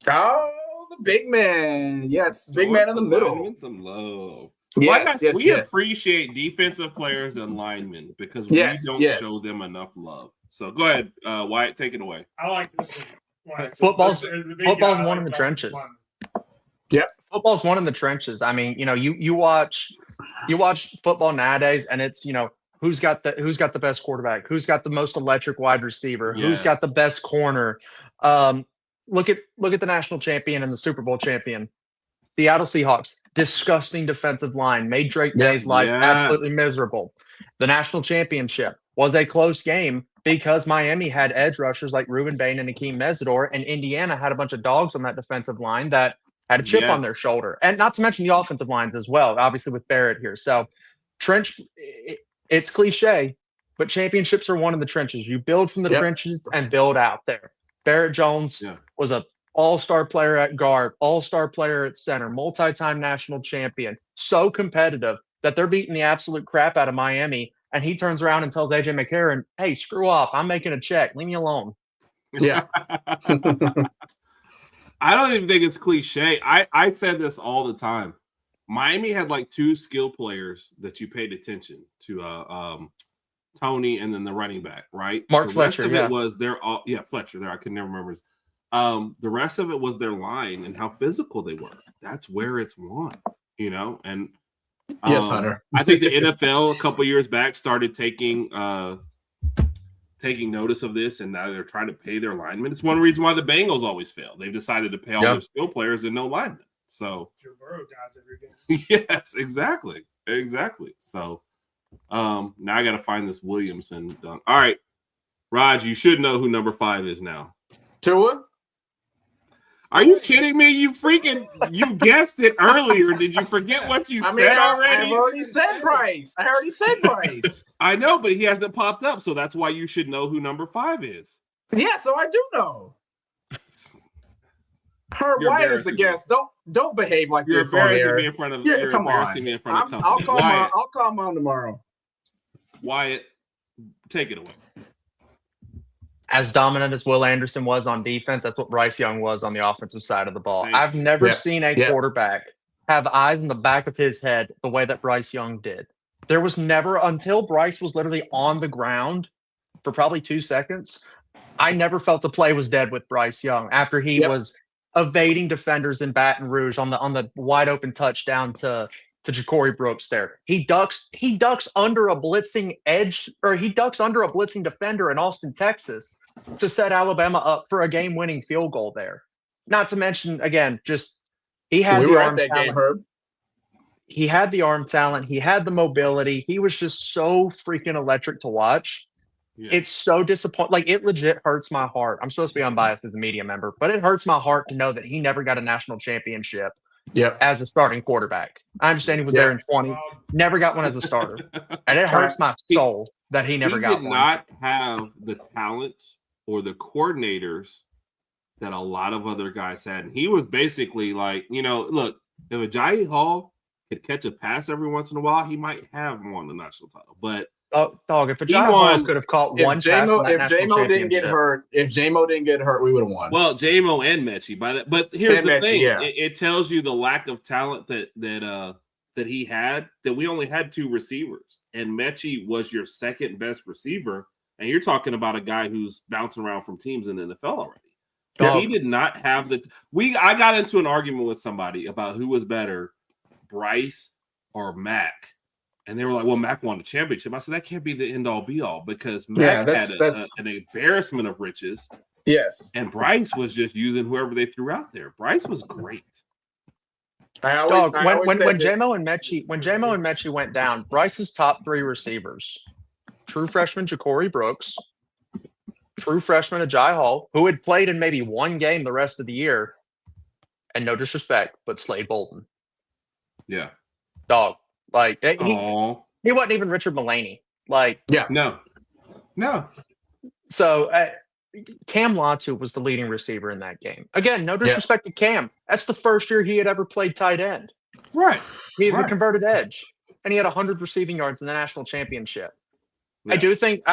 Oh, the big man. Yes, the big man in the middle. Some love. Yes, we appreciate defensive players and linemen because we don't show them enough love. So go ahead, Wyatt, take it away. I like this one. Football's one in the trenches. Yep. Football's one in the trenches. I mean, you watch football nowadays, and it's who's got the best quarterback, who's got the most electric wide receiver, who's got the best corner. Look at the national champion and the Super Bowl champion, Seattle Seahawks. Disgusting defensive line made Drake May's life absolutely miserable. The national championship was a close game because Miami had edge rushers like Reuben Bain and Akeem Mesidor, and Indiana had a bunch of dogs on that defensive line that had a chip on their shoulder. And not to mention the offensive lines as well, obviously with Barrett here. So it's cliche, but championships are one in the trenches. You build from the trenches and build out there. Barrett Jones was an all-star player at guard, all-star player at center, multi-time national champion. So competitive that they're beating the absolute crap out of Miami. And he turns around and tells AJ McCarron, "Hey, screw off. I'm making a check. Leave me alone." Yeah. I don't even think it's cliche. I said this all the time. Miami had like 2 skill players that you paid attention to, Tony and then the running back, right? Mark Fletcher. The rest of it was Fletcher. There, I can never remember his. The rest of it was their line and how physical they were. That's where it's won, and. Yes, Hunter. I think the NFL a couple years back started taking notice of this, and now they're trying to pay their linemen. It's one reason why the Bengals always fail. They've decided to pay all their skill players and no linemen. So Joe Burrow dies every game. Yes, exactly. Exactly. So now I got to find this Williamson dunk. All right, Rodg, you should know who number 5 is now. Tua? Are you kidding me? You guessed it earlier. Did you forget what you said already? I've already said Bryce. I know, but he hasn't popped up, so that's why you should know who number 5 is. Yeah, so I do know. Wyatt is the guest. Don't behave like you're this on air. Me in front of. Yeah, you're come embarrassing on. Me in front of I'll company. call Mom tomorrow. Wyatt, take it away. As dominant as Will Anderson was on defense, that's what Bryce Young was on the offensive side of the ball. I've never seen a quarterback have eyes in the back of his head the way that Bryce Young did. There was never, until Bryce was literally on the ground for probably 2 seconds, I never felt the play was dead with Bryce Young after he was evading defenders in Baton Rouge on the wide open touchdown to Ja'Cory Brooks there. He ducks under a blitzing edge, or he ducks under a blitzing defender in Austin, Texas to set Alabama up for a game-winning field goal there. Not to mention, again, just he had the arm talent. Game, Herb. He had the arm talent. He had the mobility. He was just so freaking electric to watch. Yeah. It's so disappointing. Like, it legit hurts my heart. I'm supposed to be unbiased as a media member, but it hurts my heart to know that he never got a national championship as a starting quarterback. I understand he was there in 20, never got one as a starter. And it hurts my soul that he never got one. He did not have the talent or the coordinators that a lot of other guys had. And he was basically like, look, if Ajayi Hall could catch a pass every once in a while, he might have won the national title. But if Ajayi Hall could have caught one pass, if J-Mo didn't get hurt, we would have won. Well, J-Mo and Mechie but here's the thing: it tells you the lack of talent that he had. That we only had 2 receivers, and Mechie was your second best receiver, and you're talking about a guy who's bouncing around from teams in the NFL already. He did not have I got into an argument with somebody about who was better, Bryce or Mac. And they were like, well, Mac won the championship. I said, that can't be the end-all, be-all because Mac had an embarrassment of riches. Yes. And Bryce was just using whoever they threw out there. Bryce was great. When J-Mo and Mechie went down, Bryce's top 3 receivers, true freshman Ja'Cory Brooks, true freshman Ajayi Hall, who had played in maybe one game the rest of the year, and no disrespect, but Slade Bolden. Yeah. Dog. Like, he wasn't even Richard Mullaney. Like, no. So Cam Latu was the leading receiver in that game. Again, no disrespect to Cam. That's the first year he had ever played tight end. Right. He had a converted edge, and he had 100 receiving yards in the national championship. Yeah. I do think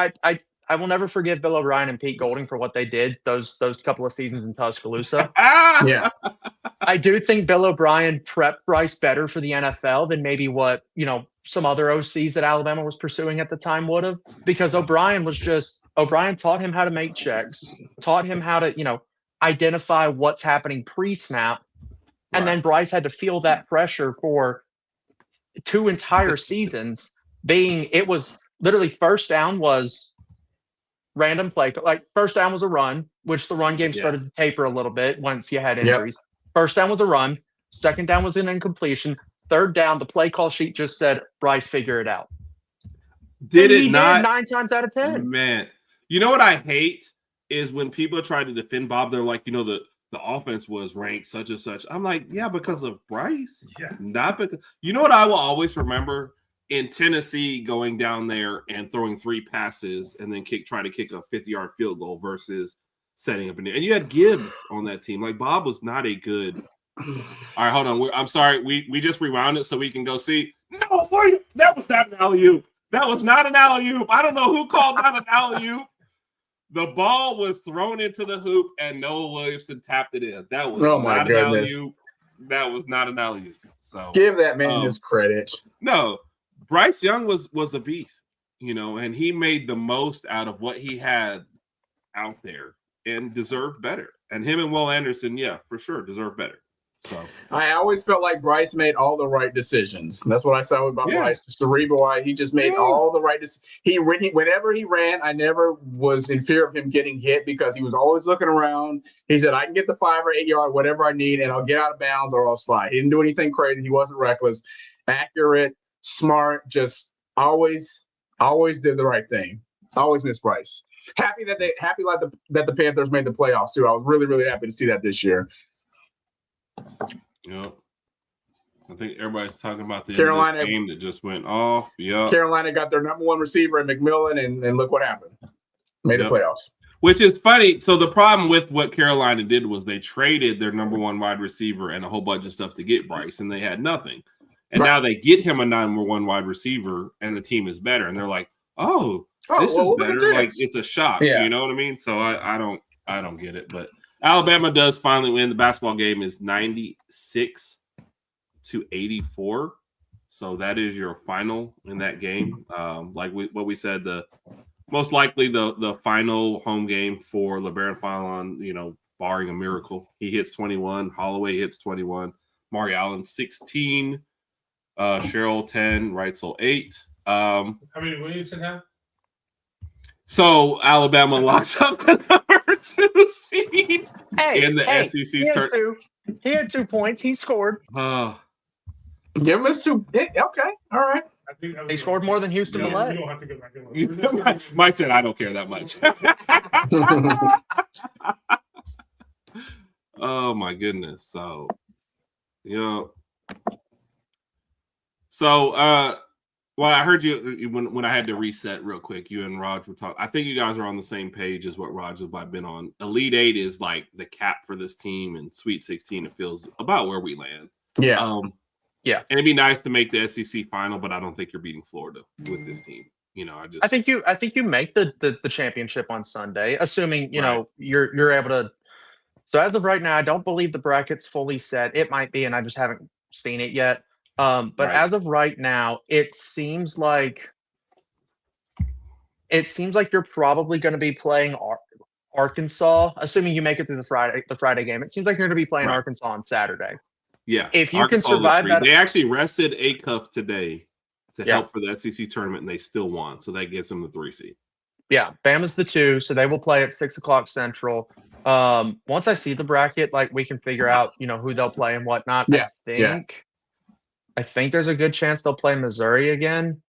I will never forgive Bill O'Brien and Pete Golding for what they did those couple of seasons in Tuscaloosa. I do think Bill O'Brien prepped Bryce better for the NFL than maybe what, some other OCs that Alabama was pursuing at the time would have, because O'Brien taught him how to make checks, taught him how to, identify what's happening pre-snap. And then Bryce had to feel that pressure for 2 entire seasons it was literally first down was random play. Like, first down was a run, which the run game started to taper a little bit once you had injuries. First down was a run. Second down was an incompletion. Third down, the play call sheet just said, Bryce, figure it out. Did it not? 9 times out of 10. Man, you know what I hate is when people try to defend Bob, they're like, the offense was ranked such and such. I'm like, yeah, because of Bryce. Yeah. Not because. You know what I will always remember? In Tennessee, going down there and throwing 3 passes and then trying to kick a 50-yard field goal versus setting up and you had Gibbs on that team. Like, Bob was not a good. All right, hold on. I'm sorry. We just rewound it so we can go see. No, that was not an alley-oop. That was not an alley-oop. I don't know who called that an alley-oop. The ball was thrown into the hoop and Noah Williamson tapped it in. That was not an alley-oop. That was not an alley-oop. So give that man his credit. No. Bryce Young was a beast, and he made the most out of what he had out there and deserved better. And him and Will Anderson, for sure, deserve better. So I always felt like Bryce made all the right decisions. And that's what I saw about Bryce. Cerebral, he just made all the right decisions. Whenever he ran, I never was in fear of him getting hit because he was always looking around. He said, I can get the 5 or 8 yard, whatever I need, and I'll get out of bounds or I'll slide. He didn't do anything crazy. He wasn't reckless. Accurate, smart, just always did the right thing. Always missed Bryce. Happy that the Panthers made the playoffs too. I was really, really happy to see that this year. Yep. I think everybody's talking about the Carolina game that just went off. Yeah. Carolina got their number one receiver in McMillan, and look what happened. Made the playoffs. Which is funny. So the problem with what Carolina did was they traded their number one wide receiver and a whole bunch of stuff to get Bryce, and they had nothing. And now they get him a number one wide receiver, and the team is better. And they're like, this is better. Like, it's a shock. Yeah. You know what I mean? So I don't get it. But Alabama does finally win. The basketball game is 96-84. So that is your final in that game. Like what we said, most likely the final home game for LeBaron Fallon, barring a miracle. He hits 21. Holloway hits 21. Mari Allen 16. Cheryl 10. Reitzel 8. How many did Williamson have? So Alabama locks up the number 2 seed in the SEC tournament. He had 2 points. He scored. Give him his 2. Okay, all right. I think He scored more than Houston Millett. We don't have to go back and look. Mike said, "I don't care that much." Oh my goodness! So, well, I heard you when I had to reset real quick. You and Rodg were talking. I think you guys are on the same page as what Rodg has been on. Elite 8 is like the cap for this team, and Sweet 16 it feels about where we land. Yeah. Yeah, and it'd be nice to make the SEC final, but I don't think you're beating Florida with this team. I think you make the championship on Sunday, assuming you're able to. So as of right now, I don't believe the bracket's fully set. It might be, and I just haven't seen it yet. But as of right now, it seems like you're probably going to be playing Arkansas, assuming you make it through the Friday game. It seems like you're going to be playing Arkansas on Saturday. Yeah. If you can survive that. They actually rested Acuff today to help for the SEC tournament, and they still won. So that gets them the 3 seed. Yeah. Bama's the 2, so they will play at 6:00 Central. Once I see the bracket, like we can figure out, who they'll play and whatnot. Yeah. I think there's a good chance they'll play Missouri again.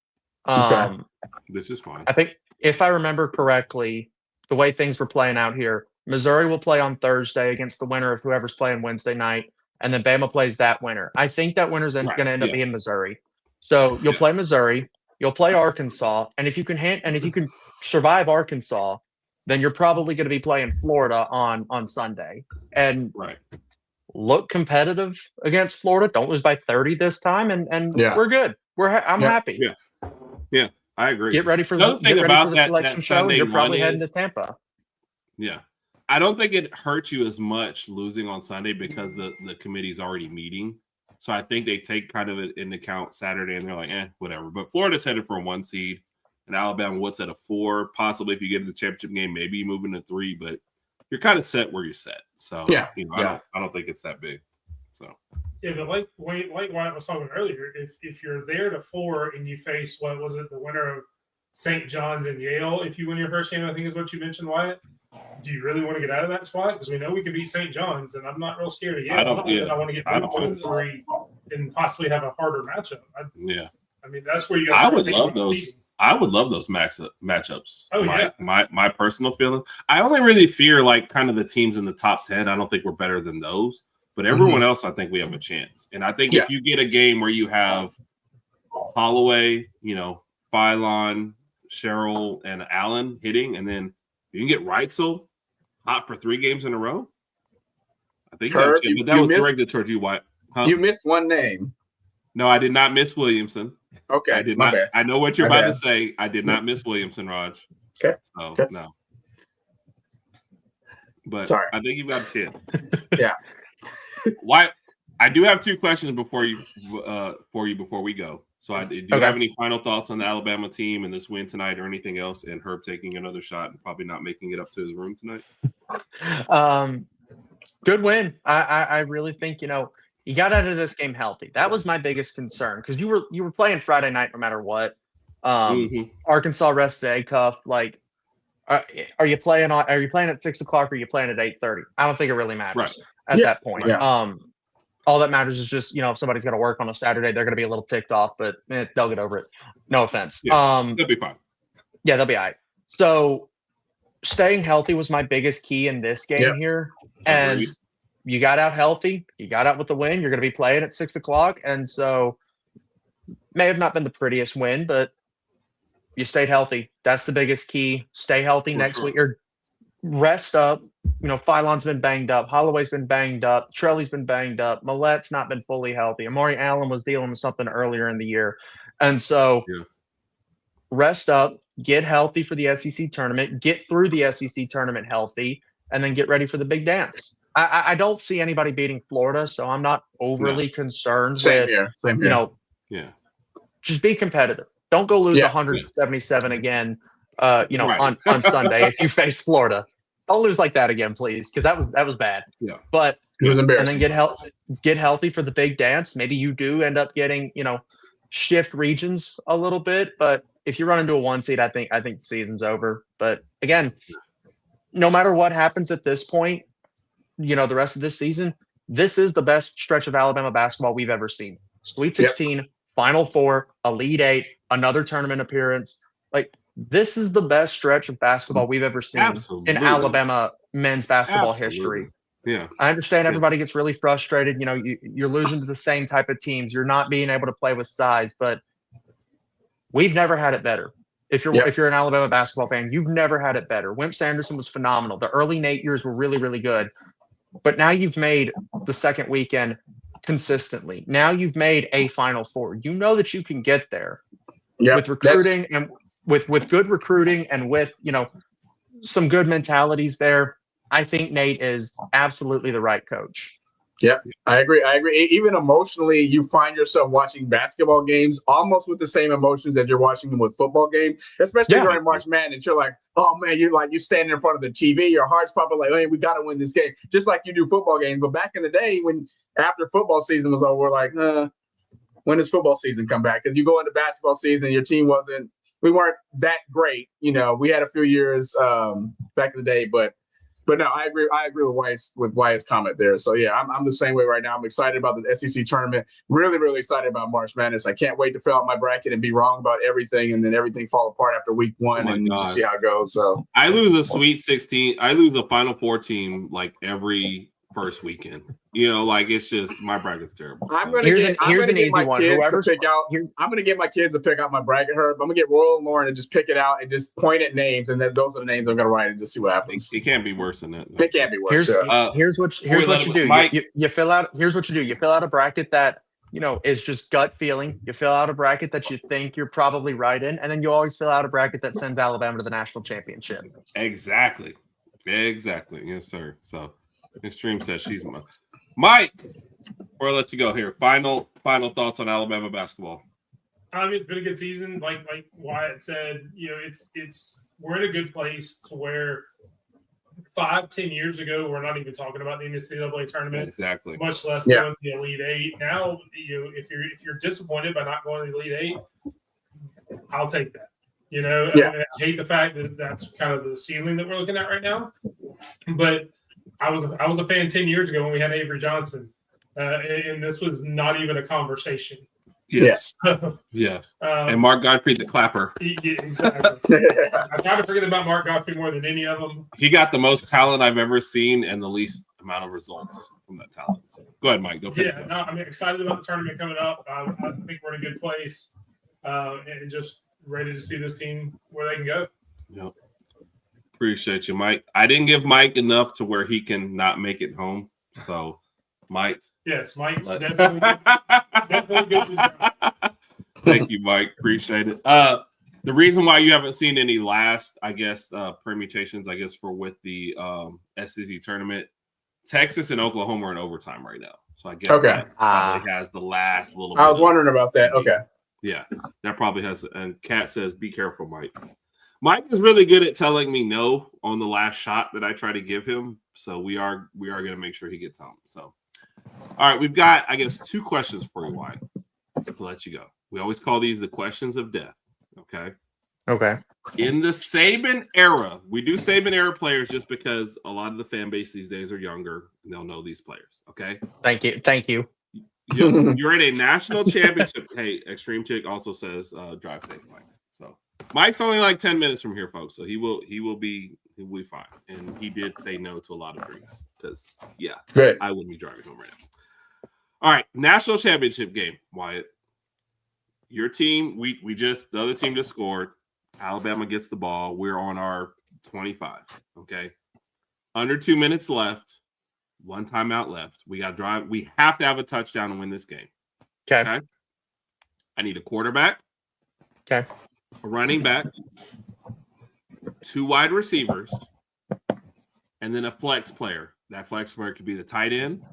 This is fine. I think if I remember correctly, the way things were playing out here, Missouri will play on Thursday against the winner of whoever's playing Wednesday night. And then Bama plays that winner. I think that winner's going to end up being Missouri. So you'll play Missouri, you'll play Arkansas, and if you can survive Arkansas, then you're probably going to be playing Florida on Sunday. And look competitive against Florida. Don't lose by 30 this time, and we're good. I'm happy. Yeah, I agree. Get ready for the selection show. You're probably heading to Tampa. Yeah. I don't think it hurts you as much losing on Sunday because the committee's already meeting. So I think they take kind of it into account Saturday and they're like, whatever. But Florida's headed for a 1 seed and Alabama what's at a 4. Possibly if you get in the championship game, maybe you move into 3, but you're kind of set where you're set. So I don't think it's that big. So but like Wyatt was talking earlier, if you're there to 4 and you face the winner of St. John's and Yale, if you win your first game, I think is what you mentioned, Wyatt. Do you really want to get out of that spot? Because we know we can beat St. John's, and I'm not real scared of Yale. I want to get moved to 3 and possibly have a harder matchup. I mean, that's where you got. I would love those. I would love those matchups. Oh, my personal feeling. I only really fear like kind of the teams in the top 10. I don't think we're better than those, but everyone else, I think we have a chance. And I think if you get a game where you have Holloway, Phylon, Cheryl, and Allen hitting, and then you can get Reitzel hot for 3 games in a row. I think that was directed towards you, Wyatt. Huh? You missed one name. No, I did not miss Williamson. Okay, I did not. Bad. I know what you're about to say. I did not miss Williamson, Rodg. Okay. So no. But sorry, I think you've got 10. Yeah. Why? I do have 2 questions before we go. So do you have any final thoughts on the Alabama team and this win tonight or anything else, and Herb taking another shot and probably not making it up to his room tonight? Good win. I really think, you got out of this game healthy. That was my biggest concern because you were playing Friday night no matter what. Arkansas rested Acuff. Like, are you playing at 6:00 or are you playing at 8:30? I don't think it really matters at that point. Yeah. All that matters is just, if somebody's got to work on a Saturday, they're going to be a little ticked off, but they'll get over it. No offense. Yes, they'll be fine. Yeah, they'll be all right. So staying healthy was my biggest key in this game here. And you got out healthy. You got out with the win. You're going to be playing at 6:00. And so may have not been the prettiest win, but you stayed healthy. That's the biggest key. Stay healthy next week. Or rest up. Phylon's been banged up. Holloway's been banged up. Trelly's been banged up. Millett's not been fully healthy. Amari Allen was dealing with something earlier in the year. And so rest up, get healthy for the SEC tournament, get through the SEC tournament healthy, and then get ready for the big dance. I don't see anybody beating Florida, so I'm not overly concerned Same here. Just be competitive. Don't go lose 177 again, on Sunday if you face Florida. Don't lose like that again, please, because that was bad. Yeah. But it was embarrassing. And then get healthy for the big dance. Maybe you do end up getting, shift regions a little bit, but if you run into a 1 seed, I think the season's over. But again, no matter what happens at this point, the rest of this season, this is the best stretch of Alabama basketball we've ever seen. Sweet 16, Final Four, Elite Eight, another tournament appearance. Like, this is the best stretch of basketball we've ever seen in Alabama men's basketball history. Yeah, I understand everybody gets really frustrated. You're losing to the same type of teams. You're not being able to play with size, but we've never had it better. If you're an Alabama basketball fan, you've never had it better. Wimp Sanderson was phenomenal. The early Nate years were really, really good. But now you've made the second weekend consistently. Now you've made a Final Four. You know that you can get there with recruiting and with good recruiting and with, some good mentalities there. I think Nate is absolutely the right coach. Yep, I agree. Even emotionally, you find yourself watching basketball games almost with the same emotions as you're watching them with football games, especially during March Madness. You're like, oh man, you're standing in front of the TV, your heart's pumping like, hey, we got to win this game, just like you do football games. But back in the day, after football season was over, we're like, when does football season come back? Because you go into basketball season, your team we weren't that great. We had a few years back in the day, but no, I agree with Wyatt's comment there. So yeah, I'm the same way right now. I'm excited about the SEC tournament. Really, really excited about March Madness. I can't wait to fill out my bracket and be wrong about everything, and then everything fall apart after week 1 and just see how it goes. So I lose a Sweet 16. I lose a Final Four team like every first weekend. It's just my bracket's terrible. I'm gonna get my kids to pick out my bracket, Herb. I'm gonna get Royal and Lauren to just pick it out and just point at names, and then those are the names I'm gonna write and just see what happens. It can't be worse than that. It can't be worse. Here's what you do. You fill out. Here's what you do. You fill out a bracket that is just gut feeling. You fill out a bracket that you think you're probably right in, and then you always fill out a bracket that sends Alabama to the national championship. Exactly. Yes, sir. So Extreme says she's Mike. Before I let you go here, final thoughts on Alabama basketball. It's been a good season. Like Wyatt said, we're in a good place to where 5-10 years ago we're not even talking about the NCAA tournament, exactly, much less going to the Elite Eight. Now, if you're disappointed by not going to the Elite Eight, I'll take that. I hate the fact that that's kind of the ceiling that we're looking at right now, but I was a fan 10 years ago when we had Avery Johnson, and this was not even a conversation. Yes. Yes. And Mark Godfrey, the clapper. Yeah, exactly. I try to forget about Mark Godfrey more than any of them. He got the most talent I've ever seen and the least amount of results from that talent. So go ahead, Mike. Go finish. I'm excited about the tournament coming up. I think we're in a good place, and just ready to see this team where they can go. Yep. Appreciate you, Mike. I didn't give Mike enough to where he can not make it home. So, Mike. Yes, Mike's definitely good. Thank you, Mike. Appreciate it. The reason why you haven't seen any last, permutations, for with the SEC tournament, Texas and Oklahoma are in overtime right now. So I guess that probably has the last little bit. I was wondering about that. Okay. Yeah, that probably has. And Kat says, be careful, Mike. Mike is really good at telling me no on the last shot that I try to give him. So we are going to make sure he gets home. So, all right, we've got, 2 questions for you, Wyatt, to let you go. We always call these the questions of death. Okay. In the Saban era, we do Saban era players just because a lot of the fan base these days are younger and they'll know these players. Okay. Thank you. You're in a national championship. Hey, Extreme Chick also says drive safe, Mike. So Mike's only like 10 minutes from here, folks. So he will be fine. And he did say no to a lot of drinks because Good. I wouldn't be driving home right now. All right, national championship game, Wyatt. Your team, the other team just scored. Alabama gets the ball. We're on our 25. Okay. Under 2 minutes left. One timeout left. We got to drive. We have to have a touchdown to win this game. Okay. I need a quarterback. Okay. A running back. 2 wide receivers. And then a flex player. That flex player could be the tight end,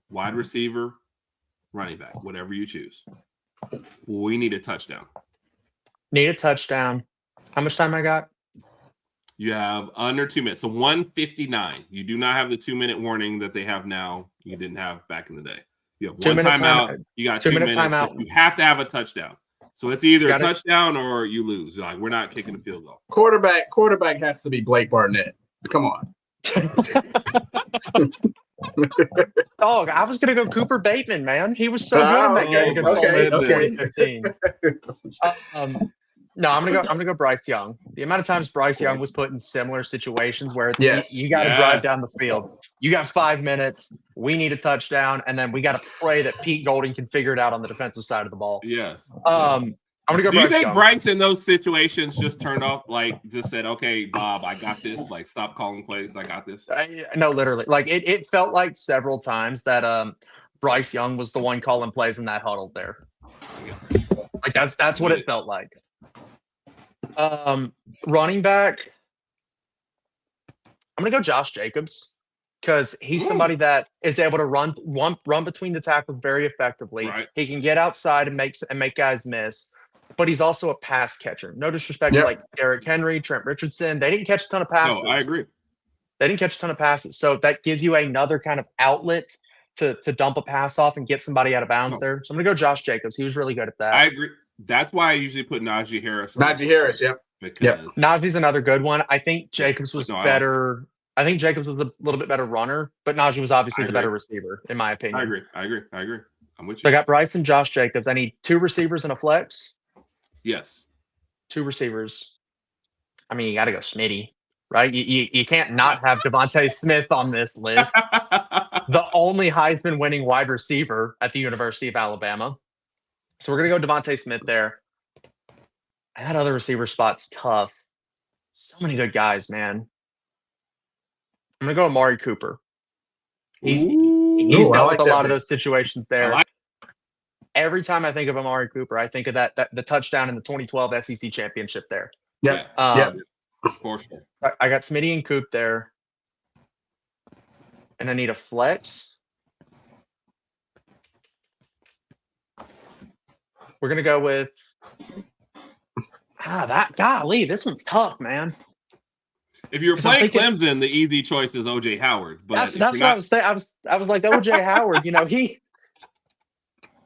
wide receiver, running back, whatever you choose. We need a touchdown. Need a touchdown. How much time I got? You have under 2 minutes. So 1:59. You do not have the 2-minute warning that they have now. You didn't have back in the day. You have 1 timeout. You got 2 minutes. Timeout. You have to have a touchdown. So it's either a touchdown or you lose. Like, we're not kicking the field goal. Quarterback has to be Blake Barnett. Come on. Oh, I was gonna go Cooper Bateman, man. He was so good in that game against Ole Miss in 2015. No, I'm gonna go Bryce Young. The amount of times Bryce Young was put in similar situations where it's you got to drive down the field. You got 5 minutes. We need a touchdown, and then we got to pray that Pete Golding can figure it out on the defensive side of the ball. Yes. I'm gonna go. Do you think Young. Bryce in those situations just turned off, like just said, "Okay, Bob, I got this. Like, stop calling plays. I got this." No, literally. Like it felt like several times that Bryce Young was the one calling plays in that huddle there. Like that's what it felt like. Running back, I'm gonna go Josh Jacobs because he's somebody that is able to run between the tackles very effectively. Right. He can get outside and make guys miss, but he's also a pass catcher. No disrespect to like Derrick Henry, Trent Richardson. They didn't catch a ton of passes. No, I agree. They didn't catch a ton of passes, so that gives you another kind of outlet to dump a pass off and get somebody out of bounds there. So I'm gonna go Josh Jacobs. He was really good at that. I agree. That's why I usually put Najee Harris. Yep. Najee's another good one. I think Jacobs was better. I think Jacobs was a little bit better runner, but Najee was obviously the better receiver, in my opinion. I agree. I'm with you. So I got Bryce and Josh Jacobs. I need 2 receivers and a flex. Yes. 2 receivers. I mean, you got to go Smitty, right? You can't not have Devontae Smith on this list. The only Heisman-winning wide receiver at the University of Alabama. So we're going to go Devontae Smith there. And that other receiver spot's tough. So many good guys, man. I'm going to go Amari Cooper. He's dealt with a lot of those situations there. Every time I think of Amari Cooper, I think of the touchdown in the 2012 SEC championship there. Yeah. For sure. I got Smitty and Coop there. And I need a flex. We're going to go with golly, this one's tough, man. If you're playing Clemson, the easy choice is OJ Howard. But that's what I was saying. I was like OJ Howard,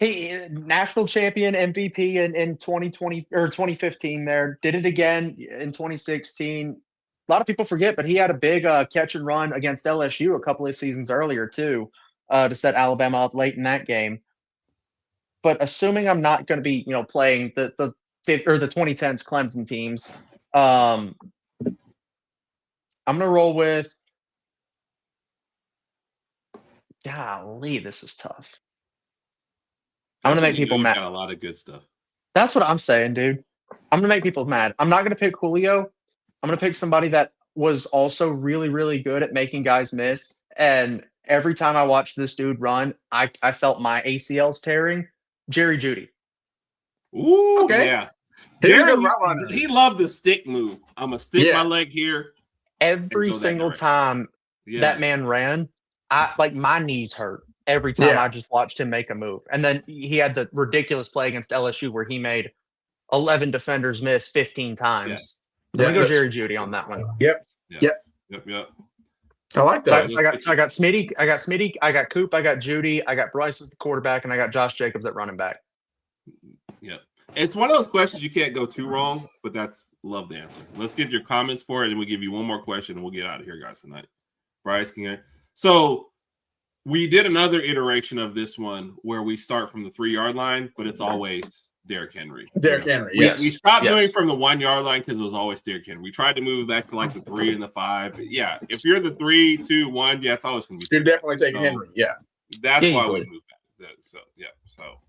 he national champion MVP in 2020 or 2015 there. Did it again in 2016. A lot of people forget, but he had a big catch and run against LSU a couple of seasons earlier too, to set Alabama up late in that game. But assuming I'm not going to be, playing the 2010s Clemson teams, I'm going to roll with. Golly, this is tough. I'm going to make people mad. Got a lot of good stuff. That's what I'm saying, dude. I'm going to make people mad. I'm not going to pick Julio. I'm going to pick somebody that was also really, really good at making guys miss. And every time I watched this dude run, I felt my ACLs tearing. Jerry Jeudy. Ooh, okay. Yeah. Jerry, he loved the stick move. I'm going to stick my leg here. Every single time that man ran, my knees hurt every time I just watched him make a move. And then he had the ridiculous play against LSU where he made 11 defenders miss 15 times. I'm going to go Jerry Jeudy on that one. Yep. I like that. So I got Smitty, I got Coop, I got Jeudy, I got Bryce as the quarterback, and I got Josh Jacobs at running back. Yeah. It's one of those questions you can't go too wrong, but love the answer. Let's get your comments for it, and we'll give you one more question, and we'll get out of here, guys, tonight. Bryce, can you? So We did another iteration of this one where we start from the 3-yard line, but it's always Derrick Henry. Henry, yes. We stopped doing from the 1-yard line because it was always Derrick Henry. We tried to move it back to like the 3 and the 5. Yeah, if you're the 3, 2, 1, yeah, it's always going to be. You're definitely taking Henry, yeah. That's why we moved back. So, yeah. So,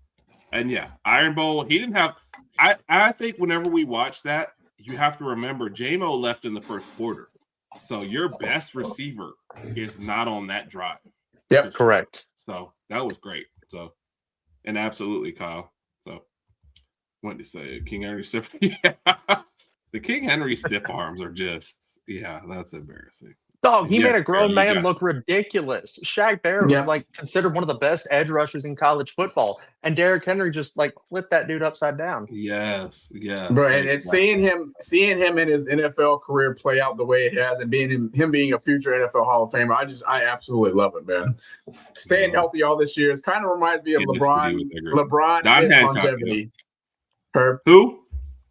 and yeah, Iron Bowl, he didn't have – I think whenever we watch that, you have to remember J-Mo left in the first quarter. So your best receiver is not on that drive. Yep, correct. So that was great. So, and absolutely, Kyle. So, what to say? King Henry stiff. Yeah. The King Henry stiff arms are just, that's embarrassing. Dog, he made a grown man look ridiculous. Shaq Barrett was like considered one of the best edge rushers in college football, and Derrick Henry just like flipped that dude upside down. Yes. Bro, and seeing him in his NFL career play out the way it has, and him being a future NFL Hall of Famer, I absolutely love it, man. Staying healthy all this year, it kind of reminds me of LeBron. LeBron and his longevity. Who?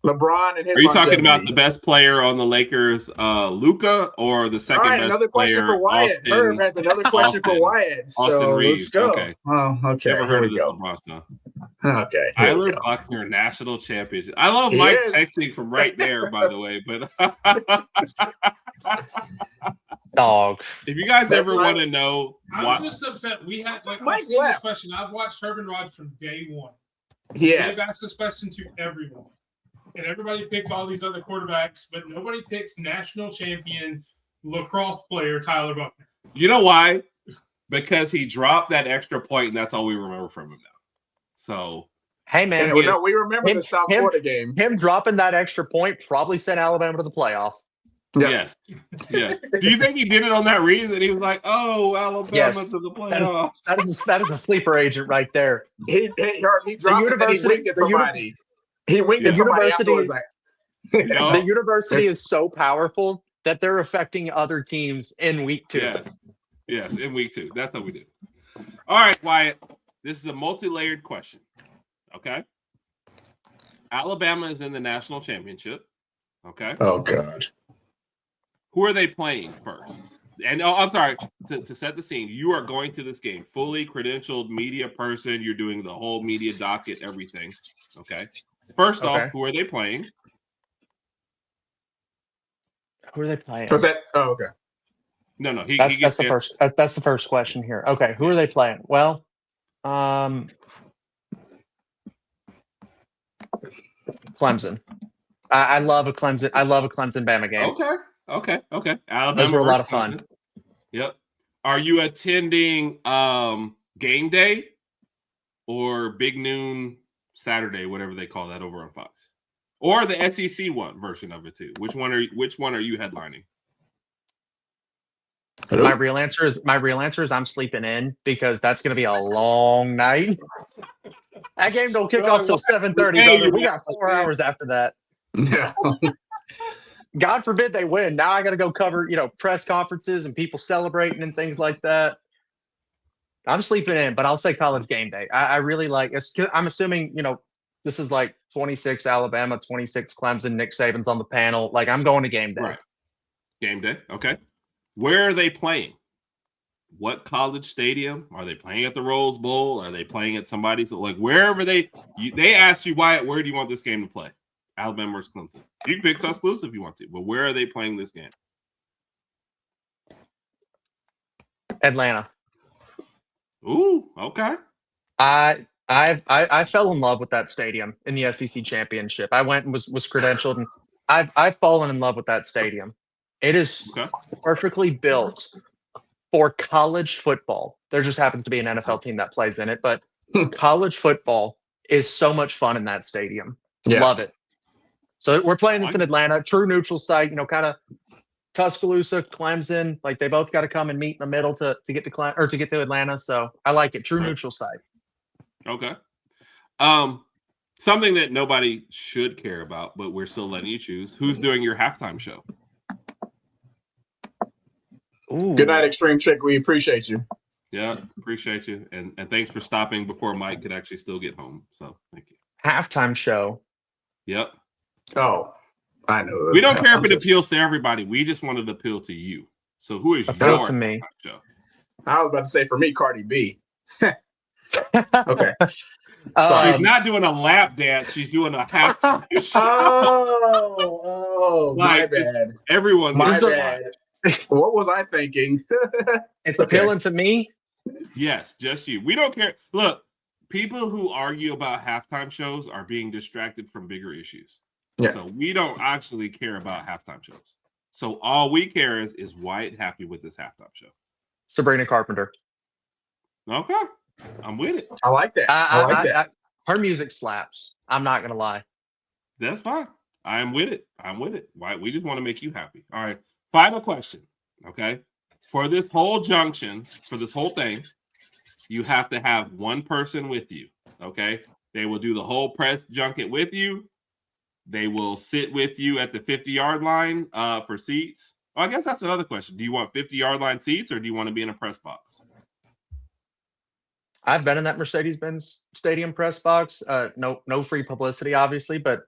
LeBron and his. Are you talking about the best player on the Lakers, Luka, or the second best another question player? For Wyatt. Herb has another question for Wyatt. So let's go. Okay. Oh, okay. Never heard of this LeBron stuff. Okay. Tyler Buckner, national championship. I love Mike texting from right there, by the way. But dog. If you guys ever want to know, I'm just upset. We had I've seen this question. I've watched HerbnRodg from day one. Yes. They've asked this question to everyone. And everybody picks all these other quarterbacks, but nobody picks national champion lacrosse player Tyler Buckner. You know why? Because he dropped that extra point, and that's all we remember from him now. So, hey, man. We remember the South Florida game. Him dropping that extra point probably sent Alabama to the playoff. Yep. Yes. Do you think he did it on that reason? He was like, "Oh, Alabama to the playoffs." That is a sleeper agent right there. He dropped it and he winked at somebody. He winked at somebody afterwards. The university is so powerful that they're affecting other teams in week 2. Yes, in week 2. That's how we do. All right, Wyatt. This is a multi-layered question. Okay. Alabama is in the national championship. Okay. Oh, God. Who are they playing first? And I'm sorry, to set the scene, you are going to this game, fully credentialed media person. You're doing the whole media docket, everything. Okay. First off, who are they playing? Who are they playing? Was that? Oh, okay. No. That's the first. That's the first question here. Okay, who are they playing? Well, Clemson. I love a Clemson. I love a Clemson Bama game. Okay. Alabama. Those were a lot of fun. Clemson. Yep. Are you attending game day or big noon Saturday, whatever they call that over on Fox, or the SEC version of it too? Which one are you headlining? My real answer is I'm sleeping in because that's going to be a long night. That game don't kick off till 7:30. We got 4 hours after that. Yeah. God forbid they win. Now I got to go cover, press conferences and people celebrating and things like that. I'm sleeping in, but I'll say college game day. I really like it. I'm assuming, this is like 26 Alabama, 26 Clemson, Nick Saban's on the panel. Like, I'm going to game day. Right. Game day. Okay. Where are they playing? What college stadium? Are they playing at the Rose Bowl? Are they playing at somebody's? Like, wherever they ask you, Wyatt, where do you want this game to play? Alabama versus Clemson. You can pick Tuscaloosa if you want to, but where are they playing this game? Atlanta. Ooh, okay. I fell in love with that stadium in the SEC championship. I went and was credentialed, and I've fallen in love with that stadium. It is perfectly built for college football. There just happens to be an NFL team that plays in it, but college football is so much fun in that stadium. Yeah. Love it. So we're playing this in Atlanta, true neutral site, kind of Tuscaloosa, Clemson, like they both got to come and meet in the middle to get to Atlanta. So I like it. True neutral site. Okay. Something that nobody should care about, but we're still letting you choose. Who's doing your halftime show? Ooh. Good night, Extreme Chick. We appreciate you. Yeah, appreciate you. And thanks for stopping before Mike could actually still get home. So thank you. Halftime show. Yep. Oh, I know. We don't care if it appeals to everybody. We just wanted to appeal to you. So who is your to me show? I was about to say for me, Cardi B. Okay. She's not doing a lap dance. She's doing a halftime show. My bad. Everyone's my bad. What was I thinking? It's appealing to me. Yes, just you. We don't care. Look, people who argue about halftime shows are being distracted from bigger issues. Yeah. So we don't actually care about halftime shows. So all we care is Wyatt happy with this halftime show. Sabrina Carpenter. Okay. I'm with it. I like that. I like that. Her music slaps. I'm not going to lie. That's fine. I'm with it. Why? We just want to make you happy. All right. Final question. Okay. For this whole junction, for this whole thing, you have to have one person with you. Okay. They will do the whole press junket with you. They will sit with you at the 50-yard line for seats. Oh, I guess that's another question. Do you want 50-yard line seats or do you want to be in a press box? I've been in that Mercedes-Benz Stadium press box. No free publicity, obviously, but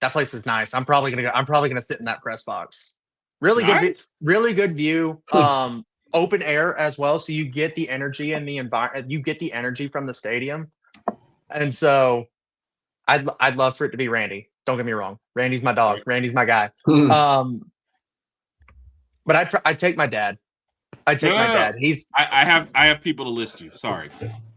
that place is nice. I'm probably gonna sit in that press box. Really good view. Open air as well, so you get the energy and the environment. You get the energy from the stadium, and so I'd love for it to be Randy. Don't get me wrong. Randy's my dog. Randy's my guy. But I take my dad. My dad. I have people to list you. Sorry.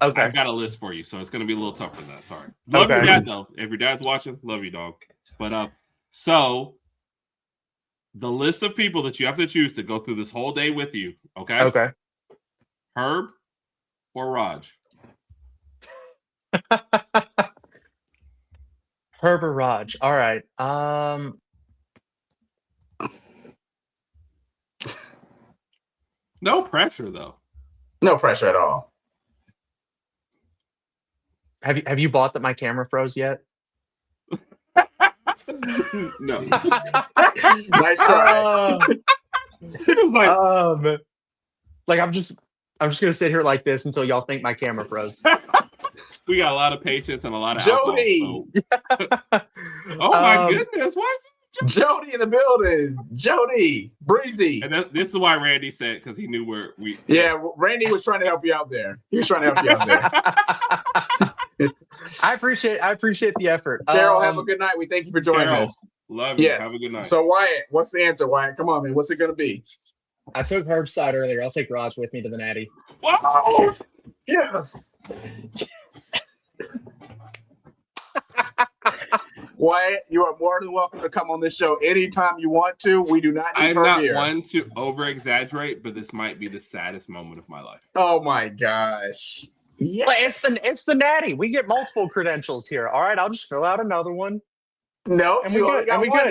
Okay. I've got a list for you, so it's gonna be a little tougher than that. Sorry. Love your dad though. If your dad's watching, love you, dog. But so the list of people that you have to choose to go through this whole day with you. Okay. Okay. Herb or Rodg? Herb or Rodg. All right. No pressure though. No pressure at all. Have you bought that my camera froze yet? No. Nice try. I'm just gonna sit here like this until y'all think my camera froze. We got a lot of patience and a lot of Jody. Alcohol, so. Oh my goodness! Why is Jody in the building? Jody, Breezy. And this is why Randy said, because he knew where we. Yeah, Randy was trying to help you out there. He was trying to help you out there. I appreciate the effort. Carol, have a good night. We thank you for joining us. Love you. Yes. Have a good night. So Wyatt, what's the answer, Wyatt? Come on, man. What's it going to be? I took Herb's side earlier. I'll take Rodg with me to the Natty. Oh, yes. Wyatt, you are more than welcome to come on this show anytime you want to. We do not need I'm not here. one to over-exaggerate, but this might be the saddest moment of my life. Oh, my gosh. Yes. It's the Natty. We get multiple credentials here. All right, I'll just fill out another one. No, and you only got one.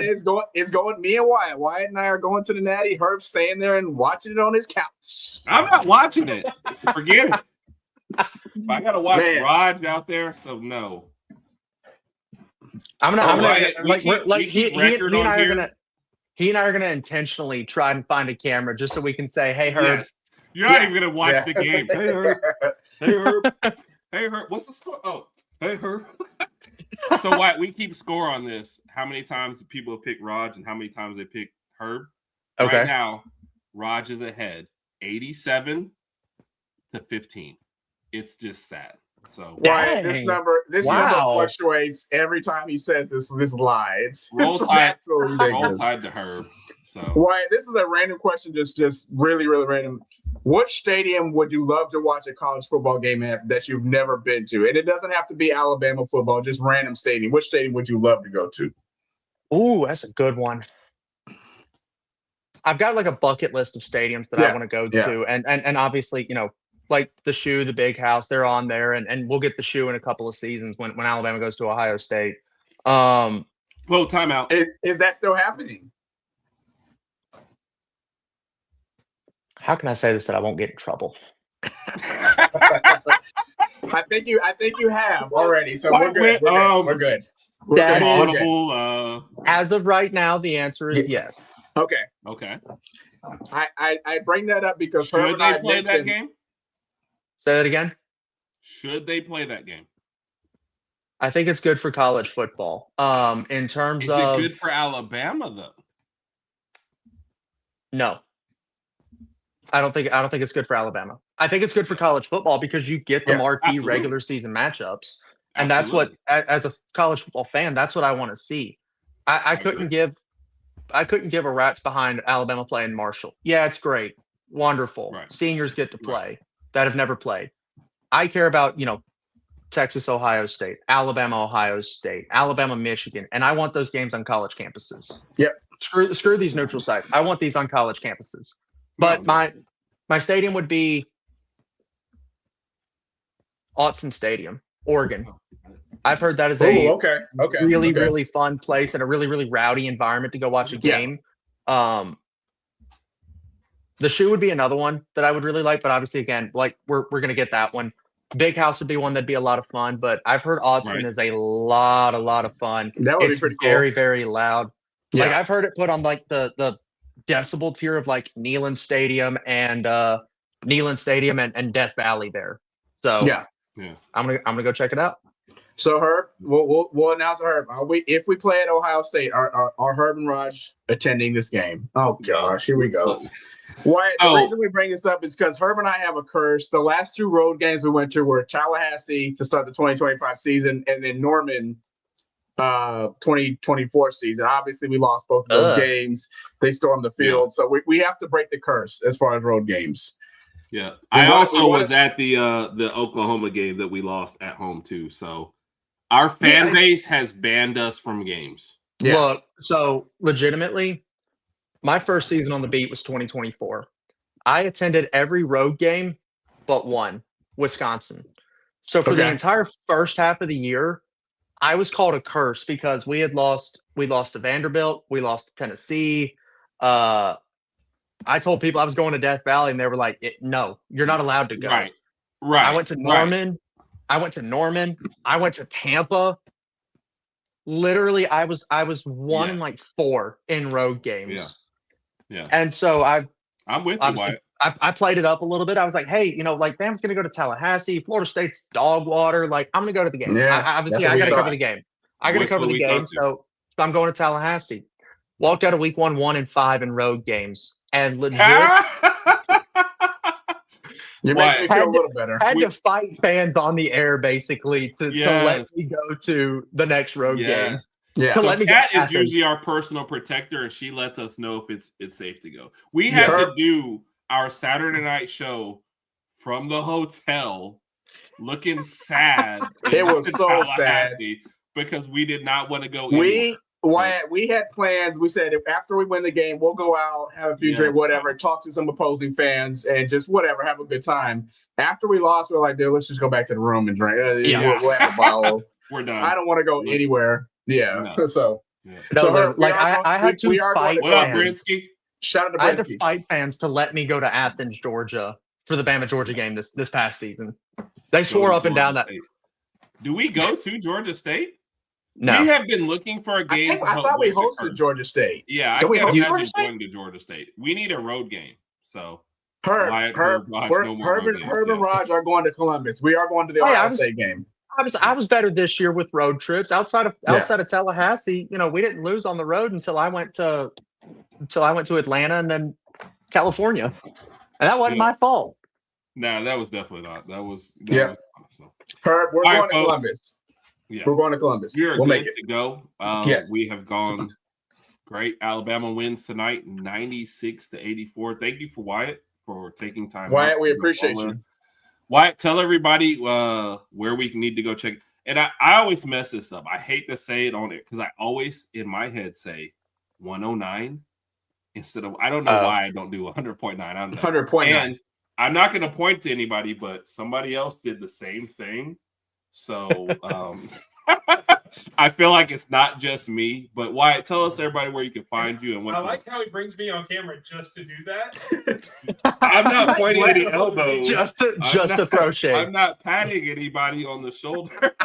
It's going me and Wyatt. Wyatt and I are going to the Natty. Herb staying there and watching it on his couch. I'm not watching it. Forget it. I got to watch Rodg out there, so no. He and I are gonna intentionally try and find a camera just so we can say, "Hey, Herb." Yes. You're not even gonna watch the game. Hey, Herb. Hey, Herb. Hey, Herb. What's the score? Oh, hey, Herb. So Wyatt, we keep score on this. How many times people have picked Rodg and how many times they pick Herb? Okay. Right now, Rodg is ahead, 87-15. It's just sad. So Wyatt, this number fluctuates every time he says this lie. It's absolutely ridiculous. Roll Tide to Herb. So Wyatt, this is a random question, just really, really random. Which stadium would you love to watch a college football game at that you've never been to? And it doesn't have to be Alabama football, just random stadium. Which stadium would you love to go to? Ooh, that's a good one. I've got like a bucket list of stadiums that I want to go to. And obviously, you know, like the Shoe, the Big House, they're on there, and we'll get the Shoe in a couple of seasons when Alabama goes to Ohio State. Well, timeout. Is that still happening? How can I say this that I won't get in trouble? I think you have already, so we're good. We're good. As of right now, the answer is yes. Okay. I bring that up because should they play that game? Say that again. Should they play that game? I think it's good for college football. In terms of, is it good for Alabama though? No. I don't think it's good for Alabama. I think it's good for college football because you get the marquee regular season matchups, and that's what, as a college football fan, that's what I want to see. I couldn't give a rat's behind Alabama playing Marshall. Yeah, it's great, wonderful. Right. Seniors get to play that have never played. I care about Texas, Ohio State, Alabama, Ohio State, Alabama, Michigan, and I want those games on college campuses. Yep. Screw these neutral sites. I want these on college campuses. But my stadium would be Autzen Stadium, Oregon. I've heard that is a really fun place and a really, really rowdy environment to go watch a game. The Shoe would be another one that I would really like, but obviously, again, like we're gonna get that one. Big House would be one that'd be a lot of fun, but I've heard Autzen is a lot of fun. That would be pretty cool. Very, very loud. Yeah. Like I've heard it put on like the decibel tier of like Neyland Stadium and Death Valley there. So I'm gonna go check it out. So Herb, we'll announce Herb. If we play at Ohio State, are Herb and Rodg attending this game? Oh gosh, here we go. Why the reason we bring this up is because Herb and I have a curse. The last 2 road games we went to were Tallahassee to start the 2025 season, and then Norman 2024 season. Obviously, we lost both of those games. They stormed the field, so we have to break the curse as far as road games. Yeah, I also was at the Oklahoma game that we lost at home too. So our fan base has banned us from games. Yeah. Look, so legitimately, my first season on the beat was 2024. I attended every road game but one, Wisconsin. So for the entire first half of the year, I was called a curse because we lost to Vanderbilt, we lost to Tennessee. I told people I was going to Death Valley, and they were like, "No, you're not allowed to go." Right. I went to Norman. I went to Tampa. Literally, I was 1 in like 4 in road games. Yeah. And so I'm with you, Wyatt. I played it up a little bit. I was like, hey, like Bama's going to go to Tallahassee. Florida State's dog water. Like, I'm going to go to the game. Yeah, I got to cover the game. So I'm going to Tallahassee. Walked out of week 1, 1-5 in road games. And legit. You're making me feel a little better. Had to fight fans on the air, basically, to let me go to the next road game. Yeah. So Kat is usually our personal protector, and she lets us know if it's safe to go. We had to do our Saturday night show from the hotel looking sad. It was so sad because we did not want to go anywhere. We had plans. We said after we win the game, we'll go out, have a few drinks, whatever, talk to some opposing fans, and just whatever, have a good time. After we lost, we were like, dude, let's just go back to the room and drink. We'll have a bottle. We're done. I don't want to go anywhere. Yeah. No. So I had to fight. What up, Brinsky? Shout out to Brinsky. I had to fight fans to let me go to Athens, Georgia, for the Bama Georgia game this past season. They swore up and down that. Do we go to Georgia State? No. We have been looking for a game. I thought we hosted Georgia State. Yeah, I can't imagine going to Georgia State. We need a road game. So Herb and Rodg are going to Columbus. We are going to the Ohio State game. I was better this year with road trips outside of Tallahassee. We didn't lose on the road until I went to Atlanta and then California, and that wasn't my fault. No, that was definitely not. That was Herb, we're going to Columbus. Yeah, we're going to Columbus. We'll make it to go. We have gone great. Alabama wins tonight, 96-84. Thank you for Wyatt for taking time. Wyatt, we appreciate you. Wyatt, tell everybody where we need to go check. And I always mess this up. I hate to say it on it because I always in my head say 109 instead of, I don't know why I don't do 100.9. 100.9. And I'm not going to point to anybody, but somebody else did the same thing. So I feel like it's not just me. But Wyatt, tell us everybody where you can find you and what. I like how he brings me on camera just to do that. I'm not pointing any elbows. Just to throw shade. I'm not patting anybody on the shoulder.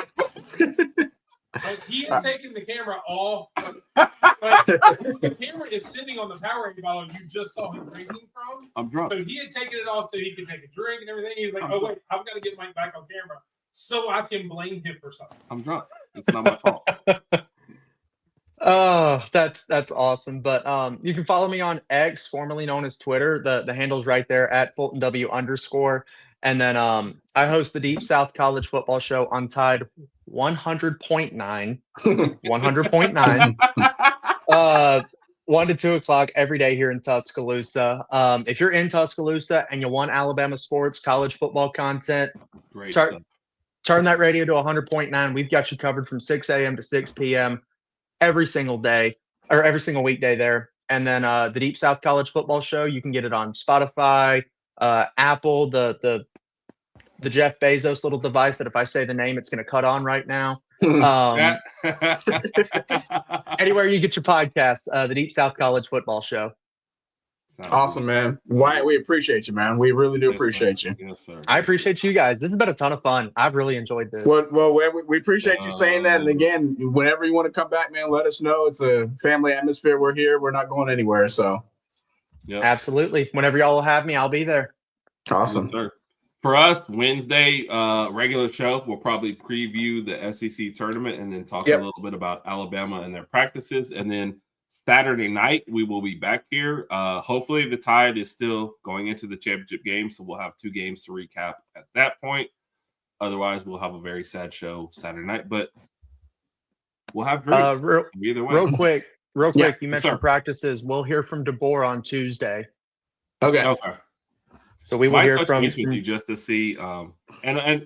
He had taken the camera off. The camera is sitting on the Powerade bottle you just saw him drinking from. I'm drunk. So he had taken it off so he could take a drink and everything. He's like, oh, wait, I've got to get Mike back on camera so I can blame him for something. I'm drunk. It's not my fault. Oh, that's awesome. But you can follow me on X, formerly known as Twitter. The handle's right there at @FultonW_. And then I host the Deep South College Football Show on Tide 100.9. 100.9. 1 to 2 o'clock every day here in Tuscaloosa. If you're in Tuscaloosa and you want Alabama sports, college football content, turn that radio to 100.9. We've got you covered from 6 a.m. to 6 p.m. every single day, or every single weekday there. And then the Deep South College Football Show, you can get it on Spotify, Apple, the Jeff Bezos little device that if I say the name, it's going to cut on right now. Anywhere you get your podcasts, the Deep South College Football Show. Awesome, man. Wyatt, we appreciate you, man. We really do appreciate you. Yes, sir. I appreciate you guys. This has been a ton of fun. I've really enjoyed this. Well, we appreciate you saying that. And again, whenever you want to come back, man, let us know. It's a family atmosphere. We're here. We're not going anywhere. So, absolutely. Whenever y'all will have me, I'll be there. Awesome. Yes, for us, Wednesday, regular show, we'll probably preview the SEC tournament and then talk a little bit about Alabama and their practices. And then Saturday night, we will be back here. Hopefully, the Tide is still going into the championship game, so we'll have 2 games to recap at that point. Otherwise, we'll have a very sad show Saturday night, but we'll have drinks either way. Real quick, you mentioned practices. We'll hear from DeBoer on Tuesday. Okay. So we will hear from with you just to see, and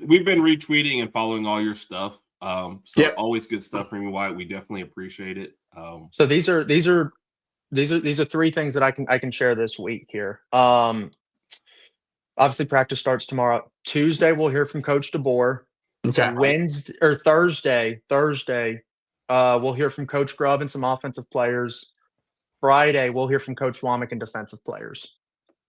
we've been retweeting and following all your stuff. Always good stuff from you, Wyatt. We definitely appreciate it. So these are 3 things that I can share this week here. Obviously, practice starts tomorrow. Tuesday, we'll hear from Coach DeBoer. Okay. Thursday, we'll hear from Coach Grubb and some offensive players. Friday, we'll hear from Coach Womack and defensive players.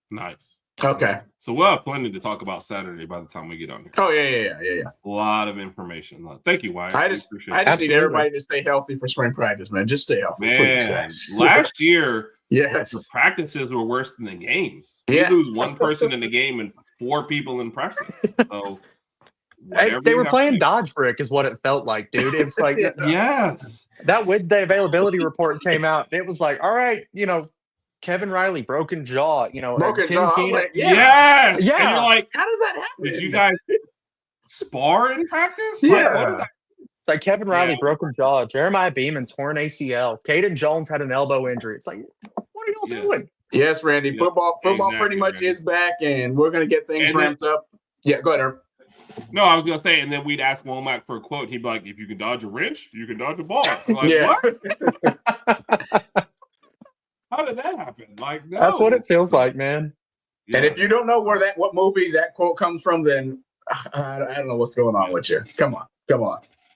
Nice. Okay. So we'll have plenty to talk about Saturday by the time we get on here. Oh, yeah. A lot of information. Thank you, Wyatt. I just need everybody to stay healthy for spring practice, man. Just stay healthy. Man, last year, yes, the practices were worse than the games. Yeah. You lose 1 person in the game and 4 people in practice. So they were playing dodge brick is what it felt like, dude. It's like yes. That Wednesday availability report came out. It was like, all right, Kevin Riley, broken jaw, broken jaw. Like, yes. Yeah. And you're like, how does that happen? Did you guys spar in practice? Yeah. It's like Kevin Riley, broken jaw. Jeremiah Beeman, torn ACL. Caden Jones had an elbow injury. It's like, what are y'all doing? Yes, Randy. Football pretty much is back, and we're going to get things ramped up. Yeah, go ahead, Herb. No, I was going to say, and then we'd ask Womack for a quote. He'd be like, if you can dodge a wrench, you can dodge a ball. I'm like, what? How did that happen? Like, no. That's what it feels like, man. And if you don't know what movie that quote comes from, then I don't know what's going on with you. Come on.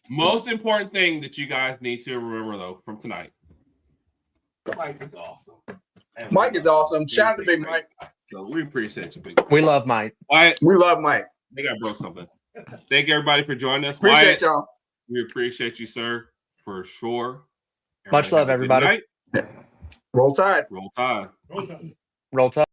Most important thing that you guys need to remember, though, from tonight. Mike is awesome. Mike is awesome. Shout out to Big Mike. So we appreciate you, Big Mike. We love Mike. Wyatt, we love Mike. I think I broke something. Thank everybody for joining us. Appreciate Wyatt, y'all. We appreciate you, sir, for sure. Much love, everybody. Roll Tide. Roll Tide. Roll Tide. Roll Tide.